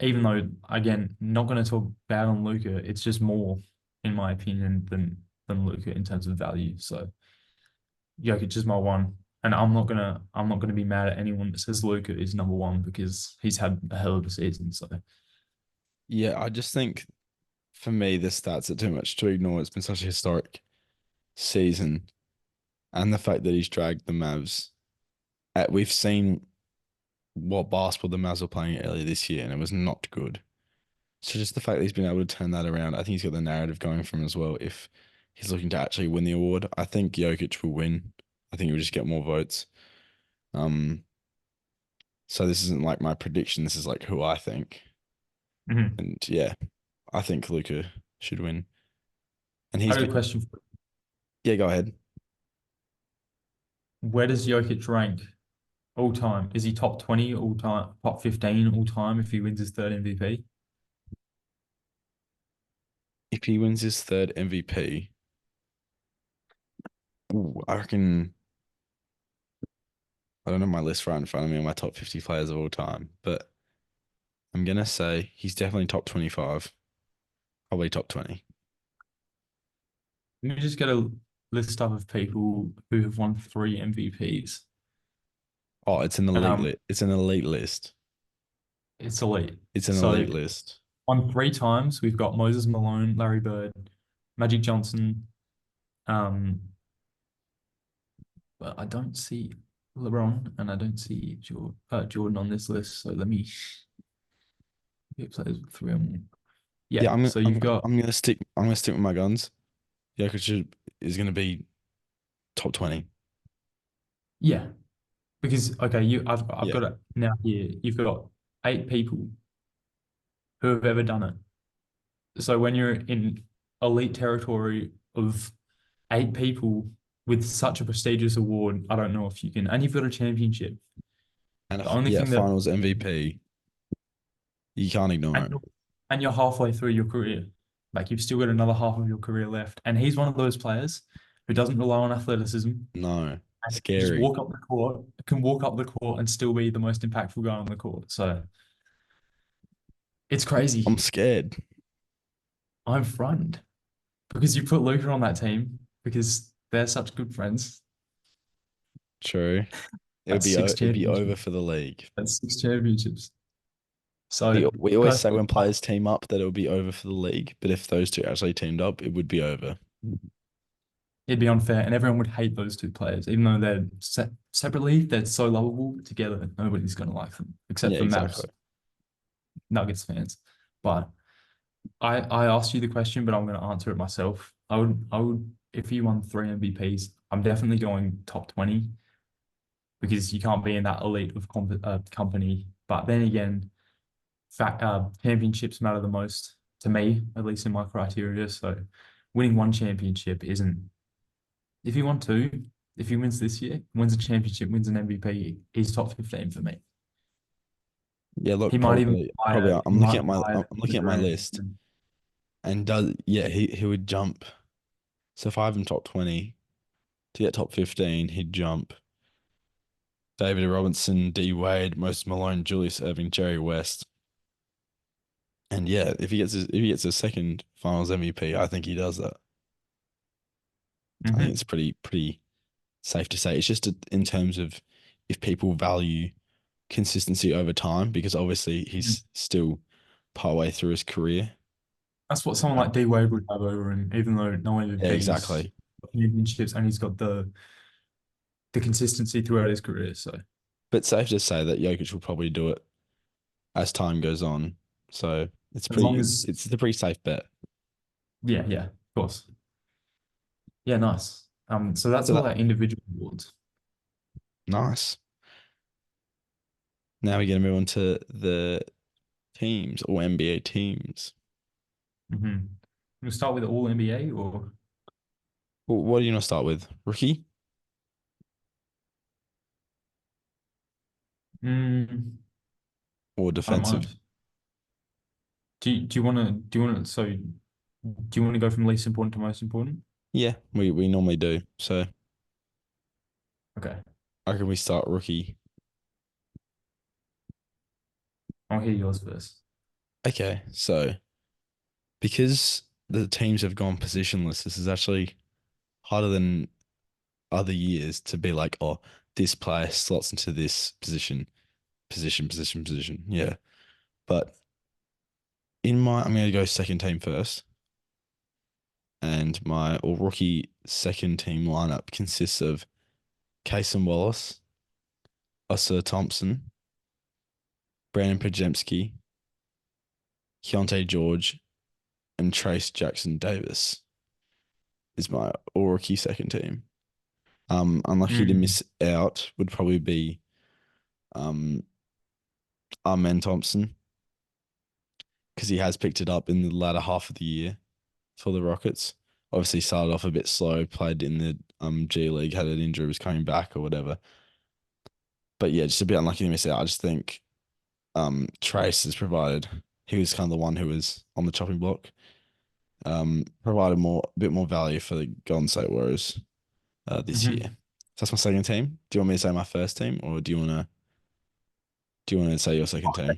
even though again, not going to talk bad on Luka, it's just more, in my opinion, than Luka in terms of value. So Jokic is my one. And I'm not gonna be mad at anyone that says Luka is number one because he's had a hell of a season. So Yeah, I just think for me, the stats are too much to ignore. It's been such a historic season, and the fact that he's dragged the Mavs. We've seen what basketball the Mavs were playing earlier this year, and it was not good. So just the fact that he's been able to turn that around, I think he's got the narrative going for him as well. If he's looking to actually win the award, I think Jokic will win. I think he'll just get more votes. Um, so this isn't like my prediction. This is like who I think. mhm. And yeah, I think Luca should win. And I he's got a been, question for yeah, go ahead. you. Where does Jokic rank all time? Is he top 20 all time, top 15 all time if he wins his third MVP? If he wins his third MVP, ooh, I reckon I don't have my list right in front of me on my top 50 players of all time, but I'm gonna say he's definitely top 25, probably top 20. Let me just get a list up of people who have won three MVPs. Oh, it's an elite Um, list. It's an elite list. it's elite. It's an So elite list. won three times. We've got Moses Malone, Larry Bird, Magic Johnson. Um, but I don't see LeBron and I don't see Jordan on this list. So let me get players with three or more. Yeah, Yeah. I'm So I'm you've got, I'm gonna stick with my guns. Is gonna be top 20. yeah, because okay, I've Yeah. got it now here. You've got eight people who have ever done it. So when you're in elite territory of eight people with such a prestigious award, I don't know if you can, and you've got a championship. And The only yeah, thing that, finals MVP. You can't ignore and it. you're halfway through your career, like you've still got another half of your career left, and he's one of those players who doesn't rely on athleticism No. and can just Scary. walk up the court, can walk up the court and still be the most impactful guy on the court. So it's I'm crazy. scared. I'm frightened because you put Luca on that team because they're such good friends. True. That's six It'd be over championships. for the league. That's six championships. So We always say personally, when players team up that it would be over for the league, but if those two actually teamed up, it would be over. it'd be unfair, and everyone would hate those two players, even though they're separately, they're so lovable. Together, nobody's gonna like them except Yeah, for exactly. Mavs Nuggets fans. But I asked you the question, but I'm gonna answer it myself. I would if you won three MVPs, I'm definitely going top 20 because you can't be in that elite of company. But then again, championships matter the most to me, at least in my criteria. So winning one championship isn't. If he won two, if he wins this year, wins a championship, wins an MVP, he's top 15 for me. Yeah, He look, might even be probably higher. He I'm looking might at be higher I'm than looking at my Durant. list and does yeah, he would jump. So if I have him top 20 to get top 15, he'd jump David Robinson, D Wade, Moses Malone, Julius Erving, Jerry West. And yeah, if he gets a second finals MVP, I think he does that. I think it's Hmm. pretty safe to say. It's just in terms of if people value consistency over time, because obviously he's still partway through his career. That's what someone Um, like D Wade would have over him, even though no yeah, MVPs, exactly. championships, and he's got the the consistency throughout his career. So But safe to say that Jokic will probably do it as time goes on. So as long as it's a pretty safe bet. yeah, yeah, of course. Yeah, nice. So that's So all that our individual awards. nice. Now we're gonna move on to the teams or NBA teams. We'll start with all NBA or What do you want to start with? Rookie mm, or I don't defensive? mind. Do you want to go from least important to most important? Yeah, we normally do. So Okay, I reckon we start rookie. I'll hear yours first. Okay, so because the teams have gone positionless, this is actually harder than other years to be like, oh, this player slots into this position. Yeah. But I'm going to go second team first. And my all rookie second team lineup consists of Kason Wallace, Osir Thompson, Brandon Pajemski, Keontae George, and Trace Jackson Davis is my all rookie second team. Unlucky to Mm, miss out would probably be um Amen Thompson because he has picked it up in the latter half of the year for the Rockets. Obviously started off a bit slow, played in the G League, had an injury, was coming back or whatever. But yeah, just a bit unlucky to miss out. I just think Trace has provided. He was kind of the one who was on the chopping block. Provided a bit more value for the Golden State Warriors this year. mhm. So that's my second team. Do you want me to say my first team, or do you want to say your second team?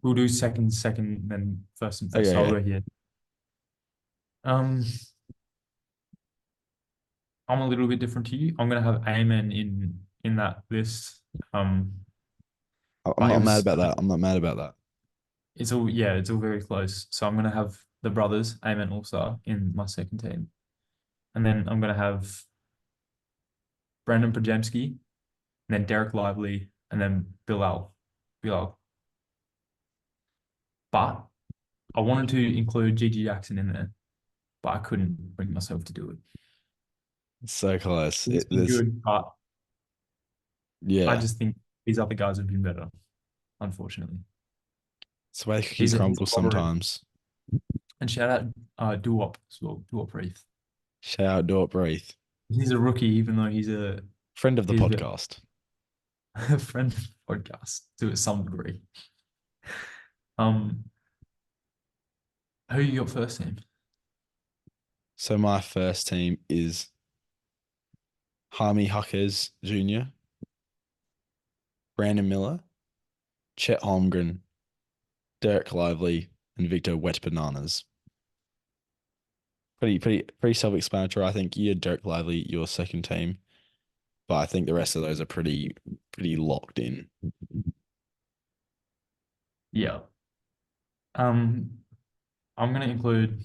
We'll do second, then first and first. Okay, So I'll yeah. go here. Um, I'm a little bit different to you. I'm gonna have Amen in that list. Um, I'm but it not mad was about that. I'm not mad about that. it's all very close. So I'm gonna have the brothers, Amen also in my second team. And then I'm gonna have Brandon Pajemski, and then Derek Lively, and then Bilal. Bilal. But I wanted to include Gigi Jackson in there, but I couldn't bring myself to do it. It's so close. He's been There's good, but I yeah. just think these other guys have been better, unfortunately. It's the way the cookie He's a crumbles lottery. sometimes. And shout out Duop as well, Duop Reith. Shout out, do it, breathe. He's a rookie, even though Friend of the he's a podcast. friend of the podcast to some degree. Um, who you got first team? So my first team is Jaime Huckers Jr., Brandon Miller, Chet Holmgren, Derek Lively, and Victor Wet Bananas. Pretty self-explanatory. I think you had Derek Lively, your second team, but I think the rest of those are pretty locked in. Yeah. Um, I'm gonna include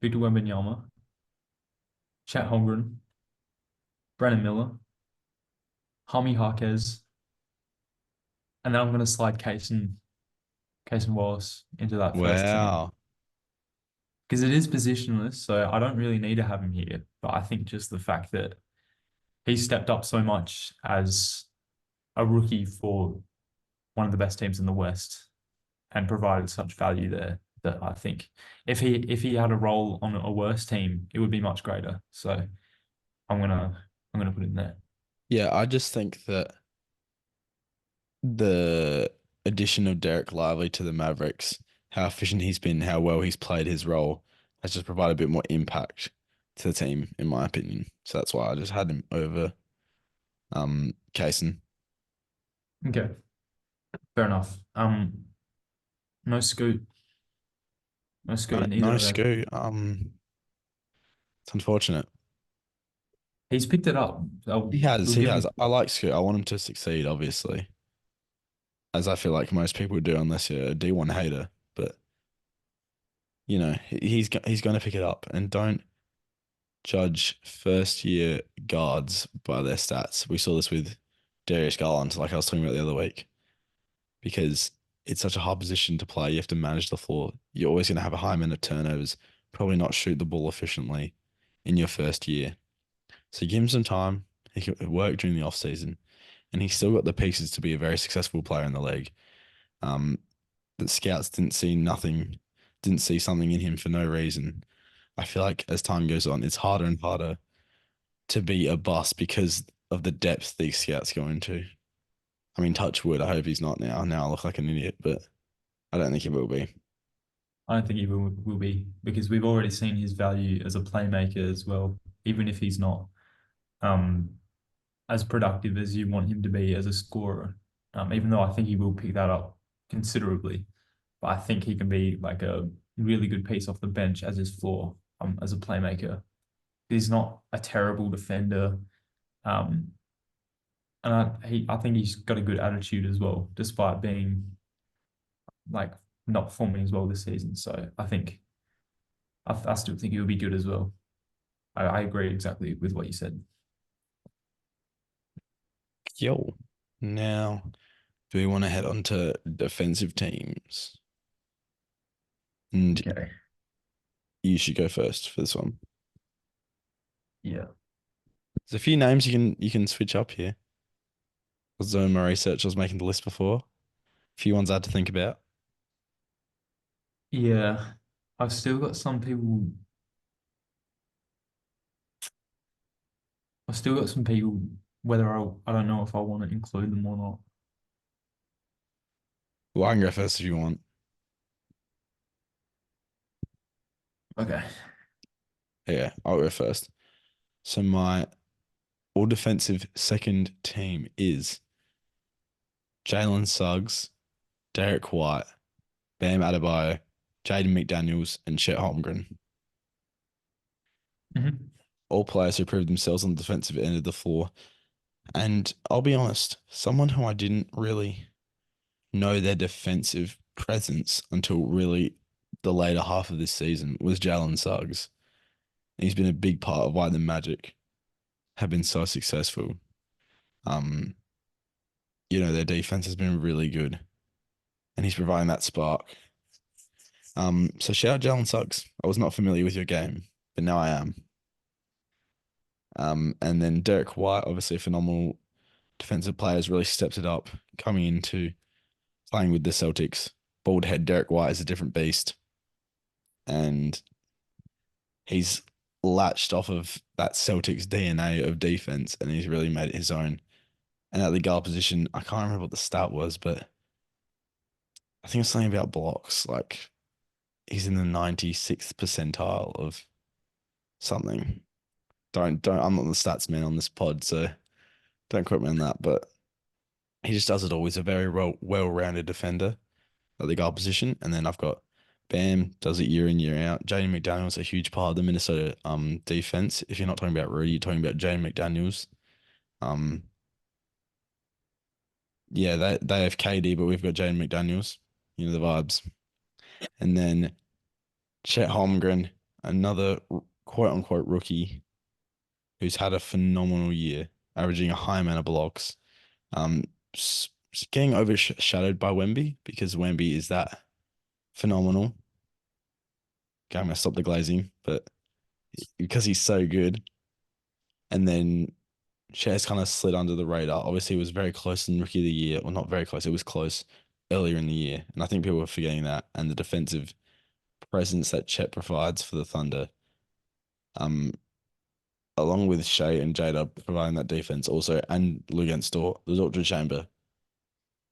Victor Wembanyama, Chet Holmgren, Brandon Miller, Hami Harkes, and then I'm gonna slide Case and Wallace into that first team Wow. because it is positionless, so I don't really need to have him here. But I think just the fact that he stepped up so much as a rookie for one of the best teams in the West and provided such value there that I think if he had a role on a worse team, it would be much greater. So I'm gonna put it in there. Yeah, I just think that the addition of Derek Lively to the Mavericks, how efficient he's been, how well he's played his role, has just provided a bit more impact to the team, in my opinion. So that's why I just had him over Kaysen. Okay, fair enough. No Scoot, no Scoot No, in either no of them. Scoo. It's unfortunate. He's picked it up. We'll He give has. him. I like Scoot. I want him to succeed, obviously, as I feel like most people do, unless you're a D1 hater. But he's going to pick it up, and don't. judge first year guards by their stats. We saw this with Darius Garland, like I was talking about the other week, because it's such a hard position to play. You have to manage the floor. You're always going to have a high amount of turnovers, probably not shoot the ball efficiently in your first year. So give him some time. He can work during the off season, and he's still got the pieces to be a very successful player in the league. Um, that scouts didn't see something in him for no reason. I feel like as time goes on, it's harder and harder to be a bust because of the depth these scouts go into. I mean, touch wood, I hope he's not now. Now I look like an idiot, but I don't think he will be. I don't think he will be because we've already seen his value as a playmaker as well, even if he's not um, as productive as you want him to be as a scorer. Even though I think he will pick that up considerably, but I think he can be like a really good piece off the bench as his floor as a playmaker. He's not a terrible defender, um, and I think he's got a good attitude as well, despite being like not performing as well this season. So I still think he'll be good as well. I agree exactly with what you said. Yo. Now, do we want to head on to defensive teams? And Okay. you should go first for this one. Yeah. There's a few names you can switch up here. I was doing my research. I was making the list before. A few ones I had to think about. Yeah. I've still got some people. I've still got some people. Whether I don't know if I want to include them or not. Well, I can go first if you want. Okay. Yeah, I'll go first. So my all defensive second team is Jalen Suggs, Derek White, Bam Adebayo, Jaden McDaniels, and Chet Holmgren. Mhm. All players who proved themselves on the defensive end of the floor. And I'll be honest, someone who I didn't really know their defensive presence until really the later half of this season was Jalen Suggs. He's been a big part of why the Magic have been so successful. Um, their defense has been really good, and he's providing that spark. So shout out Jalen Suggs. I was not familiar with your game, but now I am. And then Derek White, obviously a phenomenal defensive player, has really stepped it up coming into playing with the Celtics. Bald head Derek White is a different beast, and he's latched off of that Celtics DNA of defense, and he's really made it his own. And at the guard position, I can't remember what the stat was, but I think it's something about blocks. Like he's in the 96th percentile of something. Don't. I'm not the stats man on this pod, so don't quote me on that. But he just does it all. He's a very well-rounded defender at the guard position. And then I've got Bam does it year in year out. Jaden McDaniels a huge part of the Minnesota defense. If you're not talking about ROTY, you're talking about Jaden McDaniels. Um, yeah, they have KD, but we've got Jaden McDaniels. You know the vibes. And then Chet Holmgren, another quote unquote rookie who's had a phenomenal year, averaging a high amount of blocks. Um, getting overshadowed by Wemby because Wemby is that phenomenal. Okay, I'm gonna stop the glazing, but because he's so good, and then Chet's kind of slid under the radar. Obviously, it was very close in Rookie of the Year, well, not very close. It was close earlier in the year, and I think people were forgetting that. And the defensive presence that Chet provides for the Thunder, um, along with Shea and Jada providing that defense also, and Luguentz Dort, the Dort Chamber,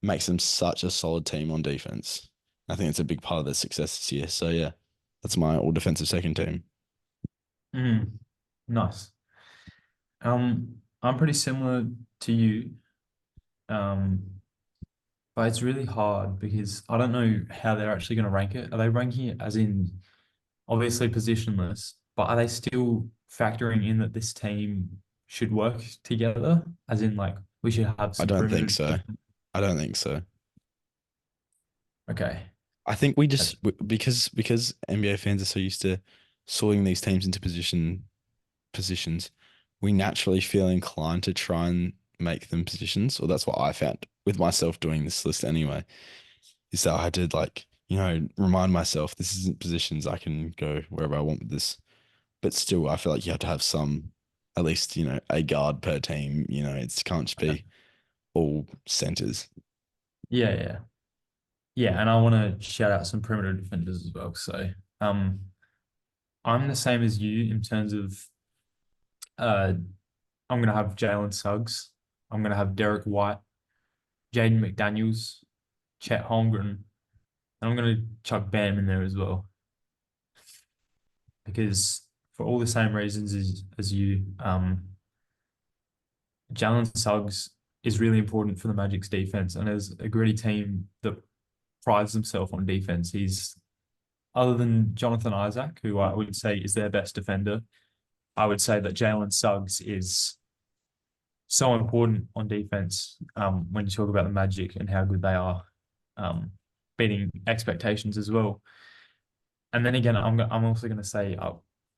makes them such a solid team on defense. I think it's a big part of their success this year. So yeah, that's my all defensive second team. Mm, nice. I'm pretty similar to you. Um, but it's really hard because I don't know how they're actually going to rank it. Are they ranking it as in obviously positionless, but are they still factoring in that this team should work together? As in, like, we should have I some don't think perimeter so. defense. I don't think so. Okay. I think we just That's because NBA fans are so used to sorting these teams into position. positions, we naturally feel inclined to try and make them positions, or that's what I found with myself doing this list anyway, is that I had to like, remind myself this isn't positions, I can go wherever I want with this. But still, I feel like you have to have some, at least, a guard per team. It can't just be all centers. Yeah, yeah. Yeah, and I want to shout out some perimeter defenders as well. So, um, I'm the same as you in terms of uh, I'm gonna have Jalen Suggs, I'm gonna have Derek White, Jaden McDaniels, Chet Holmgren, and I'm gonna chuck Bam in there as well because for all the same reasons as you, Jalen Suggs is really important for the Magic's defense, and as a gritty team that prides themselves on defense, he's other than Jonathan Isaac, who I would say is their best defender. I would say that Jalen Suggs is so important on defense when you talk about the Magic and how good they are, beating expectations as well. And then again, I'm also going to say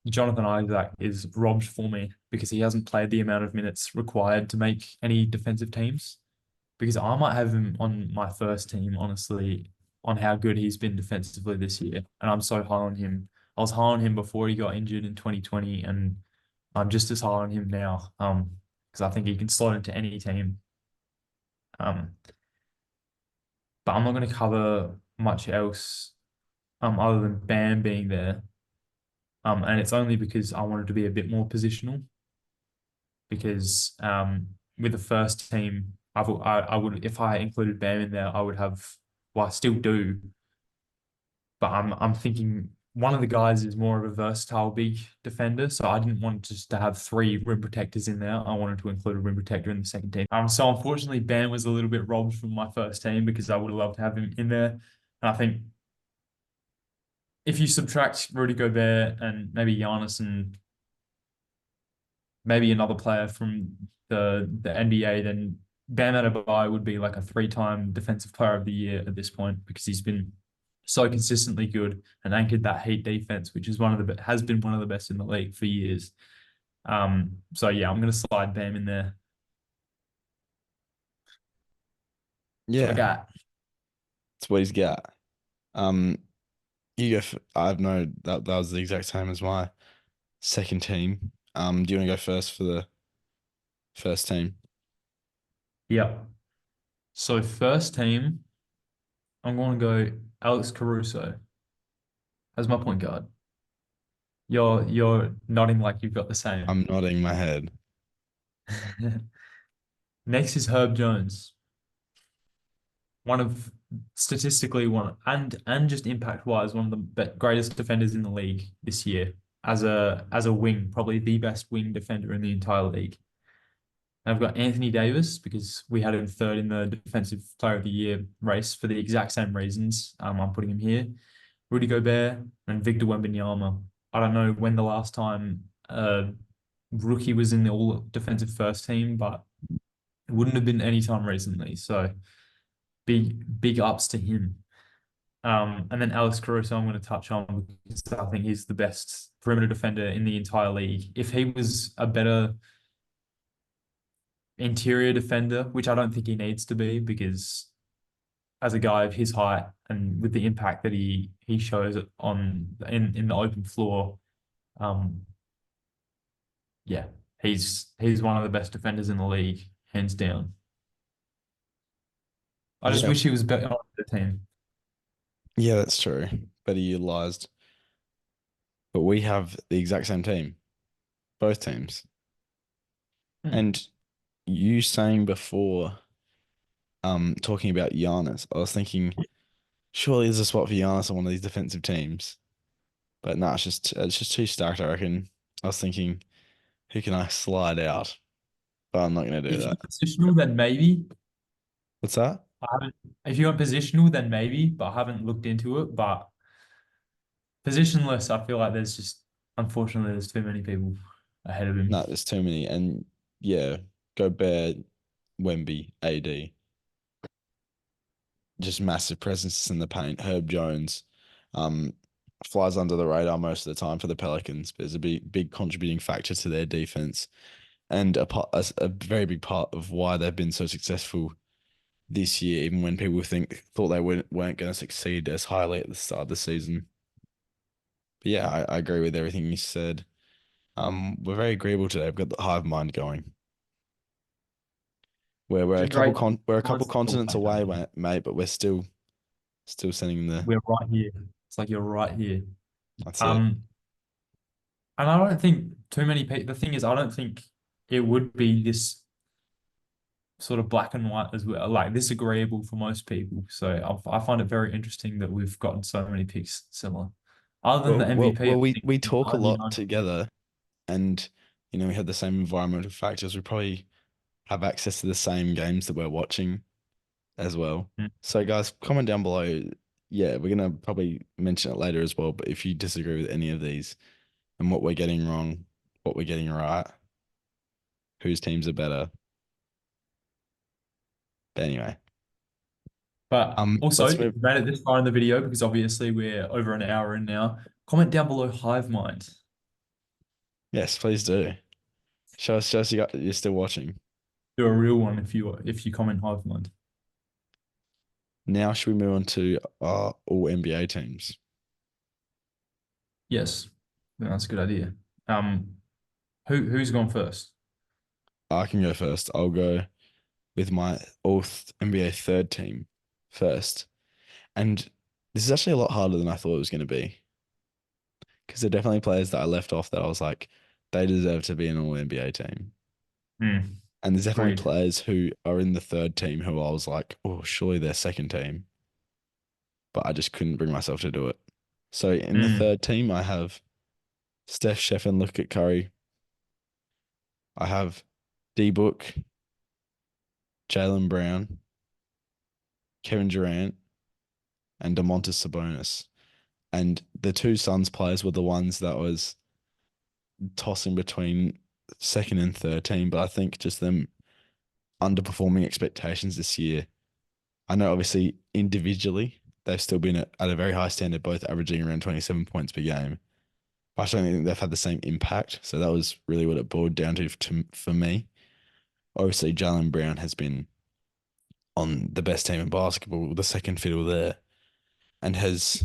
Jonathan Isaac is robbed for me because he hasn't played the amount of minutes required to make any defensive teams. Because I might have him on my first team, honestly, on how good he's been defensively this year. And I'm so high on him. I was high on him before he got injured in 2020, and I'm just as high on him now. Because I think he can slot into any team. Um, but I'm not going to cover much else other than Bam being there. And it's only because I wanted to be a bit more positional. Because with the first team, I would if I included Bam in there, I would have well, I still do, but I'm thinking one of the guys is more of a versatile big defender, so I didn't want just to have three rim protectors in there. I wanted to include a rim protector in the second team. So unfortunately, Bam was a little bit robbed from my first team because I would have loved to have him in there. And I think if you subtract Rudy Gobert and maybe Giannis and maybe another player from the NBA, then Bam Adebayo would be like a three-time Defensive Player of the Year at this point because he's been so consistently good and anchored that Heat defense, which is has been one of the best in the league for years. So yeah, I'm gonna slide Bam in there. That's what I Yeah, got. that's what he's got. Um, I've no that was the exact same as my second team. Do you want to go first for the first team? Yeah. So first team, I'm going to go Alex Caruso as my point guard. You're nodding like you've got the same. I'm nodding my head. Next is Herb Jones, one of statistically one and just impact wise one of the greatest defenders in the league this year as a wing, probably the best wing defender in the entire league. And I've got Anthony Davis because we had him third in the Defensive Player of the Year race for the exact same reasons. I'm putting him here. Rudy Gobert and Victor Wembanyama. I don't know when the last time rookie was in the all defensive first team, but it wouldn't have been any time recently. So big ups to him. And then Alex Caruso, I'm going to touch on because I think he's the best perimeter defender in the entire league. If he was a better interior defender, which I don't think he needs to be, because as a guy of his height and with the impact that he shows in the open floor, um, yeah, he's one of the best defenders in the league, hands down. I just Yeah, wish he was better on the team. yeah, that's true. Better utilized. But we have the exact same team, both teams. Hmm. And you saying before, talking about Giannis, I was thinking surely there's a spot for Giannis on one of these defensive teams. But no, it's just too stacked, I reckon. I was thinking, who can I slide out? But I'm not gonna do If that. you're positional, then maybe. What's that? I haven't, if you're positional, then maybe, but I haven't looked into it. But positionless, I feel like unfortunately, there's too many people ahead of him. No, there's too many. And yeah, Gobert, Wemby, AD. Just massive presence in the paint. Herb Jones. Um, flies under the radar most of the time for the Pelicans, but is a big contributing factor to their defense and a very big part of why they've been so successful this year, even when people thought they weren't going to succeed as highly at the start of the season. But yeah, I agree with everything you said. We're very agreeable today. We've got the hive mind going. Which is great. We're a couple Honestly, continents away, mate, but we're still sending the. we're right here. It's like you're right here. That's it. Um, and I don't think too many people. The thing is, I don't think it would be this sort of black and white as well, like this agreeable for most people. So I find it very interesting that we've gotten so many picks similar. Other than the MVP, I think We we can talk a argue lot on. together, and we have the same environmental factors. We probably have access to the same games that we're watching as well. Mm. So, guys, comment down below. Yeah, we're gonna probably mention it later as well. But if you disagree with any of these and what we're getting wrong, what we're getting right, whose teams are better. But anyway, But also, let's if you move. made it this far in the video, because obviously we're over an hour in now, comment down below Hive Mind. Yes, please do. Show us you're still watching. Do a real one if you comment Hive Mind. Now, should we move on to our all NBA teams? Yes, I think that's a good idea. Um, who's gone first? I can go first. I'll go with my all NBA third team first. And this is actually a lot harder than I thought it was going to be because there are definitely players that I left off that I was like, they deserve to be an all NBA team. Hmm, And there's definitely agreed. players who are in the third team who I was like, oh, surely they're second team. But I just couldn't bring myself to do it. So in the Hmm, third team, I have Steph, Chef, and look at Curry. I have D Book, Jalen Brown, Kevin Durant, and Domantas Sabonis. And the two Suns players were the ones that was tossing between second and third team, but I think just them underperforming expectations this year. I know obviously individually they've still been at a very high standard, both averaging around 27 points per game. But I just don't think they've had the same impact. So that was really what it boiled down to for me. Obviously, Jalen Brown has been on the best team in basketball, the second fiddle there, and has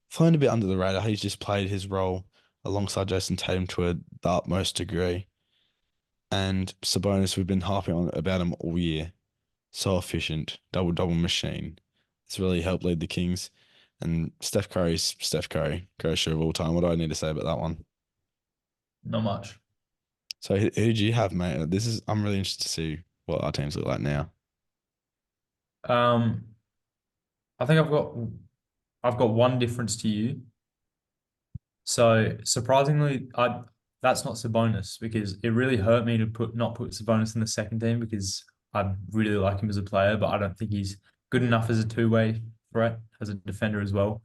flown a bit under the radar. He's just played his role alongside Jason Tatum to the utmost degree. And Sabonis, we've been harping on about him all year. So efficient, double machine. It's really helped lead the Kings. And Steph Curry's Steph Curry, greatest shooter of all time. What do I need to say about that one? not much. So who do you have, mate? I'm really interested to see what our teams look like now. Um, I think I've got one difference to you. So surprisingly, I that's not Sabonis because it really hurt me to not put Sabonis in the second team because I really like him as a player, but I don't think he's good enough as a two-way threat as a defender as well.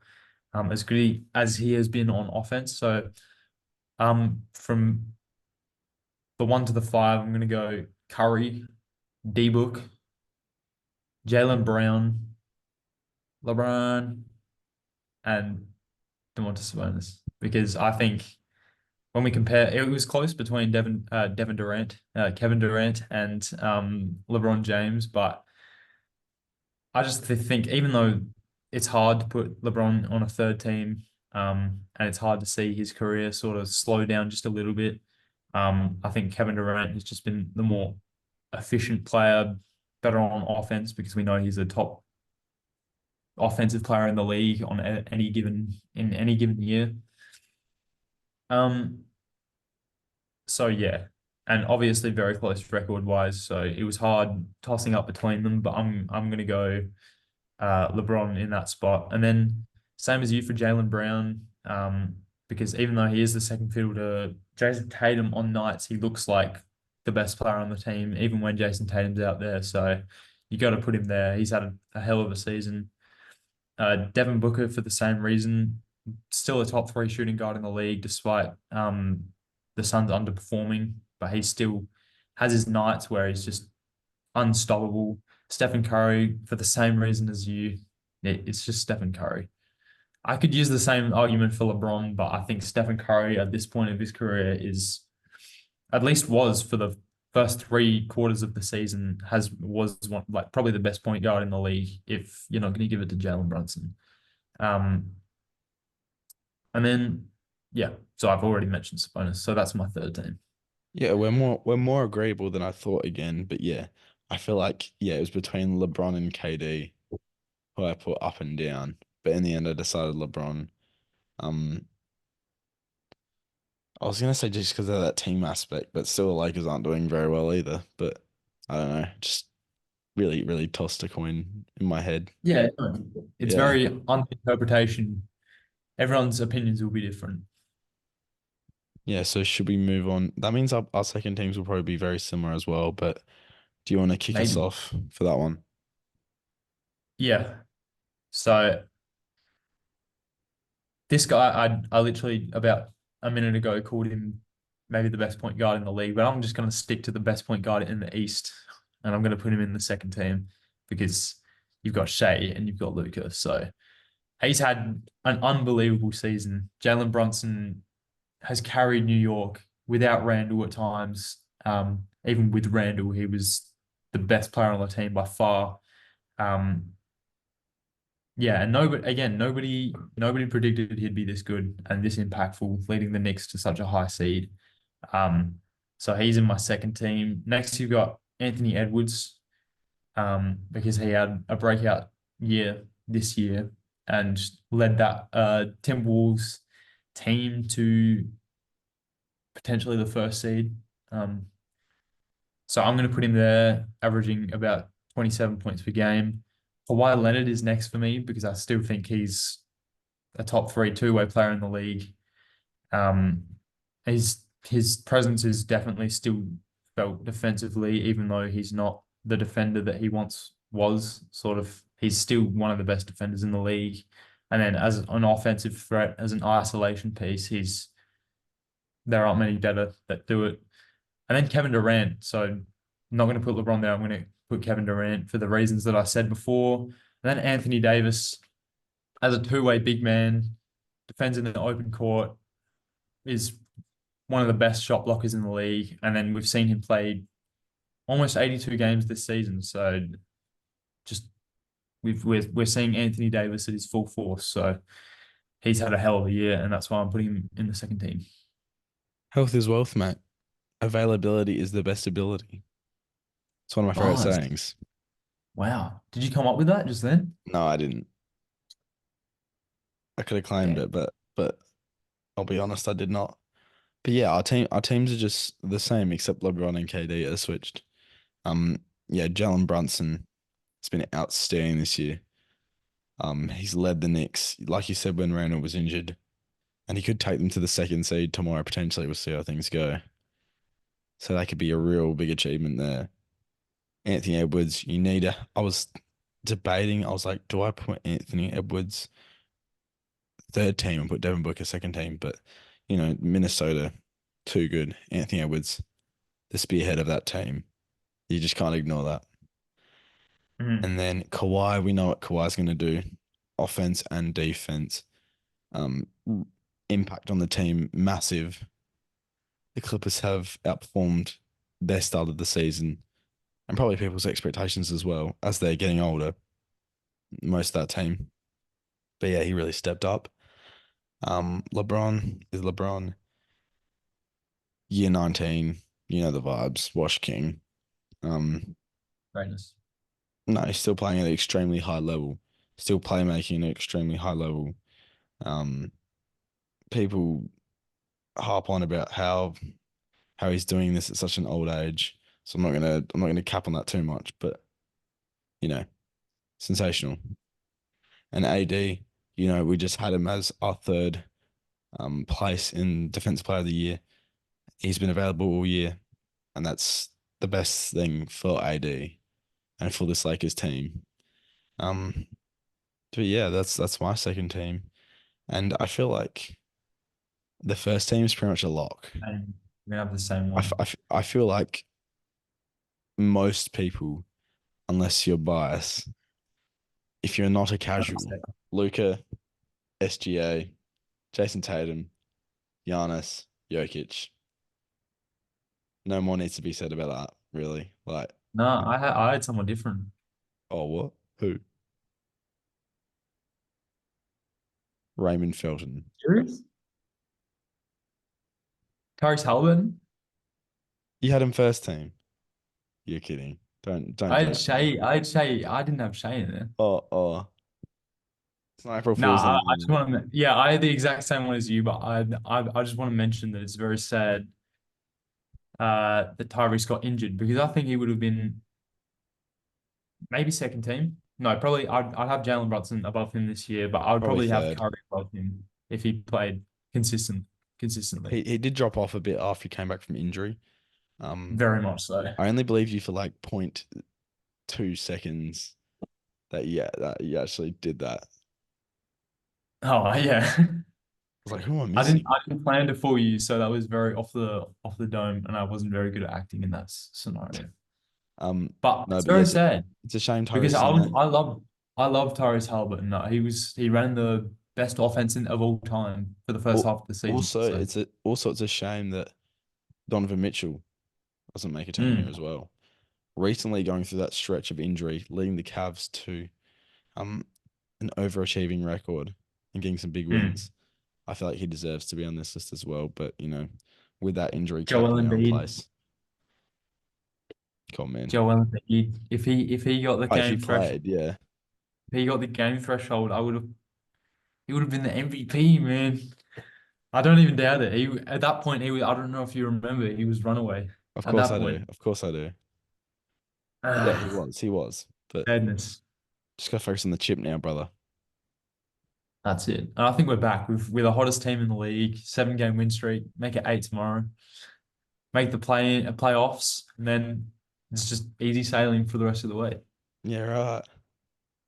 As good as he has been on offense. So from the one to the five, I'm gonna go Curry, D Book, Jalen Brown, LeBron, and Domantas Sabonis because I think when we compare, it was close between Devin Durant, Kevin Durant, and LeBron James. But I just think even though it's hard to put LeBron on a third team, and it's hard to see his career sort of slow down just a little bit, I think Kevin Durant has just been the more efficient player, better on offense because we know he's a top offensive player in the league on any given year. Um, So yeah, and obviously very close record wise. So it was hard tossing up between them, but I'm gonna go LeBron in that spot, and then same as you for Jalen Brown, because even though he is the second fielder, Jason Tatum on nights he looks like the best player on the team, even when Jason Tatum's out there. So you got to put him there. He's had a hell of a season. Devin Booker for the same reason, still a top three shooting guard in the league, despite the Suns underperforming, but he still has his nights where he's just unstoppable. Stephen Curry, for the same reason as you, it's just Stephen Curry. I could use the same argument for LeBron, but I think Stephen Curry at this point of his career is at least was for the first 3 quarters of the season was one like probably the best point guard in the league if you're not going to give it to Jalen Brunson. Um, and then yeah, so I've already mentioned Sabonis, so that's my third team. Yeah, we're more agreeable than I thought again, but yeah, I feel like yeah, it was between LeBron and KD who I put up and down, but in the end I decided LeBron. Um, I was gonna say just because of that team aspect, but still the Lakers aren't doing very well either. But I don't know, just really, really tossed a coin in my head. Yeah, it's Yeah. very on interpretation. Everyone's opinions will be different. Yeah, so should we move on? That means our second teams will probably be very similar as well, but do you want to kick us Maybe. off for that one? Yeah. So this guy, I literally about a minute ago called him maybe the best point guard in the league, but I'm just going to stick to the best point guard in the East, and I'm going to put him in the second team because you've got Shea and you've got Luka. So he's had an unbelievable season. Jalen Brunson has carried New York without Randall at times. Even with Randall, he was the best player on the team by far. Um, yeah, and nobody predicted he'd be this good and this impactful, leading the Knicks to such a high seed. Um, so he's in my second team. Next, you've got Anthony Edwards, because he had a breakout year this year and led that Timberwolves team to potentially the first seed. Um, so I'm going to put him there, averaging about 27 points per game. Kawhi Leonard is next for me because I still think he's a top three two-way player in the league. Um, his presence is definitely still felt defensively, even though he's not the defender that he once was. Sort of, he's still one of the best defenders in the league. And then as an offensive threat, as an isolation piece, he's there aren't many better that do it. And then Kevin Durant. So I'm not going to put LeBron there. I'm going to put Kevin Durant for the reasons that I said before. And then Anthony Davis as a two-way big man, defends in the open court, is one of the best shot blockers in the league. And then we've seen him play almost 82 games this season. So just we're seeing Anthony Davis at his full force. So he's had a hell of a year, and that's why I'm putting him in the second team. Health is wealth, mate. Availability is the best ability. It's one of my favorite Bars. sayings. Wow. Did you come up with that just then? No, I didn't. I could have claimed Yeah. it, but I'll be honest, I did not. But yeah, our teams are just the same except LeBron and KD are switched. Yeah, Jalen Brunson has been outstanding this year. He's led the Knicks, like you said, when Randall was injured, and he could take them to the second seed tomorrow potentially. We'll see how things go. So that could be a real big achievement there. Anthony Edwards, you need a. I was debating. I was like, do I put Anthony Edwards third team and put Devin Booker second team? But Minnesota, too good. Anthony Edwards, the spearhead of that team. You just can't ignore that. Mhm. And then Kawhi, we know what Kawhi's going to do, offense and defense. Um, Impact on the team massive. The Clippers have outperformed their start of the season and probably people's expectations as well as they're getting older. Most of that team, but yeah, he really stepped up. LeBron is LeBron. Year 19, you know the vibes. Wash King. Um, Greatness. no, he's still playing at an extremely high level. Still playmaking at an extremely high level. Um, People harp on about how he's doing this at such an old age. So I'm not gonna cap on that too much, but you know, sensational. And AD, we just had him as our third place in Defensive Player of the Year. He's been available all year, and that's the best thing for AD and for this Lakers team. Um, but yeah, that's my second team, and I feel like the first team is pretty much a lock. And we have the same I, f- I, one. f- I feel like most people, unless you're biased, if you're not a casual, Luca, SGA, Jason Tatum, Giannis, Jokic. No more needs to be said about that, really. Like, No, I had someone different. oh, what? Who? Raymond Felton. Serious? Tyrese Halliburton? You had him first team. You're kidding. Don't I had joke me. Shay. I had Shay. I didn't have Shay in there. Oh. It's not April No, Fool's I anymore, just mate. want to. Yeah, I had the exact same one as you, but I just want to mention that it's very sad that Tyrese got injured because I think he would have been maybe second team. No, probably I'd have Jalen Brunson above him this year, but I would Probably probably have third. Curry above him if he played consistently. He did drop off a bit after he came back from injury. Um, Very much so. I only believe you for like 0.2 seconds that you actually did that. Oh yeah. I was like, who am I I didn't missing? I didn't plan to fool you, so that was very off the dome, and I wasn't very good at acting in that scenario. But No, it's but yeah, very sad it's a shame because Tyrese in there. I love Tyrese Halliburton. No, he ran the best offense of all time for the first Al- half of the season. Also, So it's a shame that Donovan Mitchell doesn't make a team here mm, as well. Recently going through that stretch of injury, leading the Cavs to um an overachieving record and getting some big mm. wins. I feel like he deserves to be on this list as well. But with that injury Joel capping their own Embiid, place, come on, man. Joel Embiid. If he got the Oh, if he game played, yeah, if he got the game threshold, I would have he would have been the MVP, man. I don't even doubt it. He at that point he was, I don't know if you remember, he was runaway of at course that I do. point. Of course I do. Yeah, he Ah, was. He was. But sadness. just gotta focus on the chip now, brother. That's it. And I think we're back. We're the hottest team in the league. 7 game win streak. Make it 8 tomorrow. Make the playoffs, and then it's just easy sailing for the rest of the way. Yeah, right.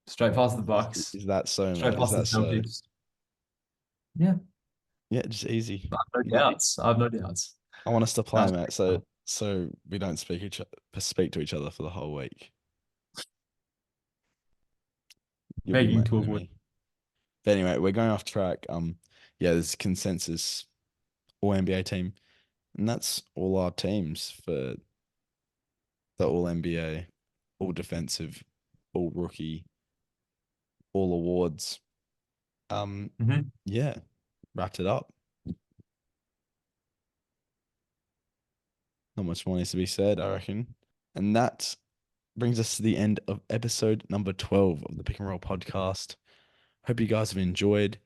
Straight past the Bucks. Is that so, Straight mate? Is past the that so? Celtics. Yeah, Yeah, just easy. I have no No, doubts. I have no doubts. I want us to play, That's mate. So we don't speak to each other for the whole week. You'll be my begging to avoid. enemy. But anyway, we're going off track. Yeah, there's consensus All NBA team, and that's all our teams for the All NBA, all defensive, all rookie, all awards. Mhm. Yeah, wrapped it up. Not much more needs to be said, I reckon. And that brings us to the end of episode number 12 of the Pick and Roll podcast. Hope you guys have enjoyed.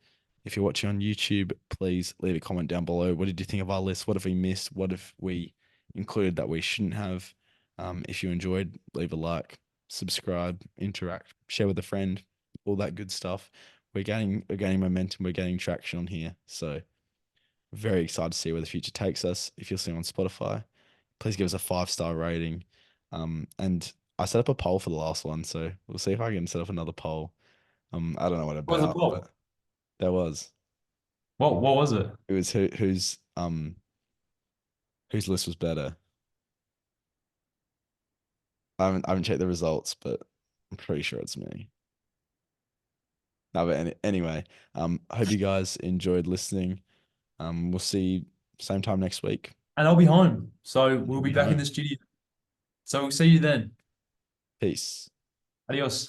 If you're watching on YouTube, please leave a comment down below. What did you think of our list? What have we missed? What have we included that we shouldn't have? If you enjoyed, leave a like, subscribe, interact, share with a friend, all that good stuff. We're gaining momentum. We're gaining traction on here. So very excited to see where the future takes us. If you're listening on Spotify, please give us a 5-star rating. And I set up a poll for the last one, so we'll see if I can set up another poll. I don't know what What was the about, call? but there was. What was it? It was whose list was better. I haven't checked the results, but I'm pretty sure it's me. No, but anyway, hope you guys enjoyed listening. We'll see you same time next week. And I'll be home. So we'll You'll be be back in home. the studio. So we'll see you then. Peace. Adios.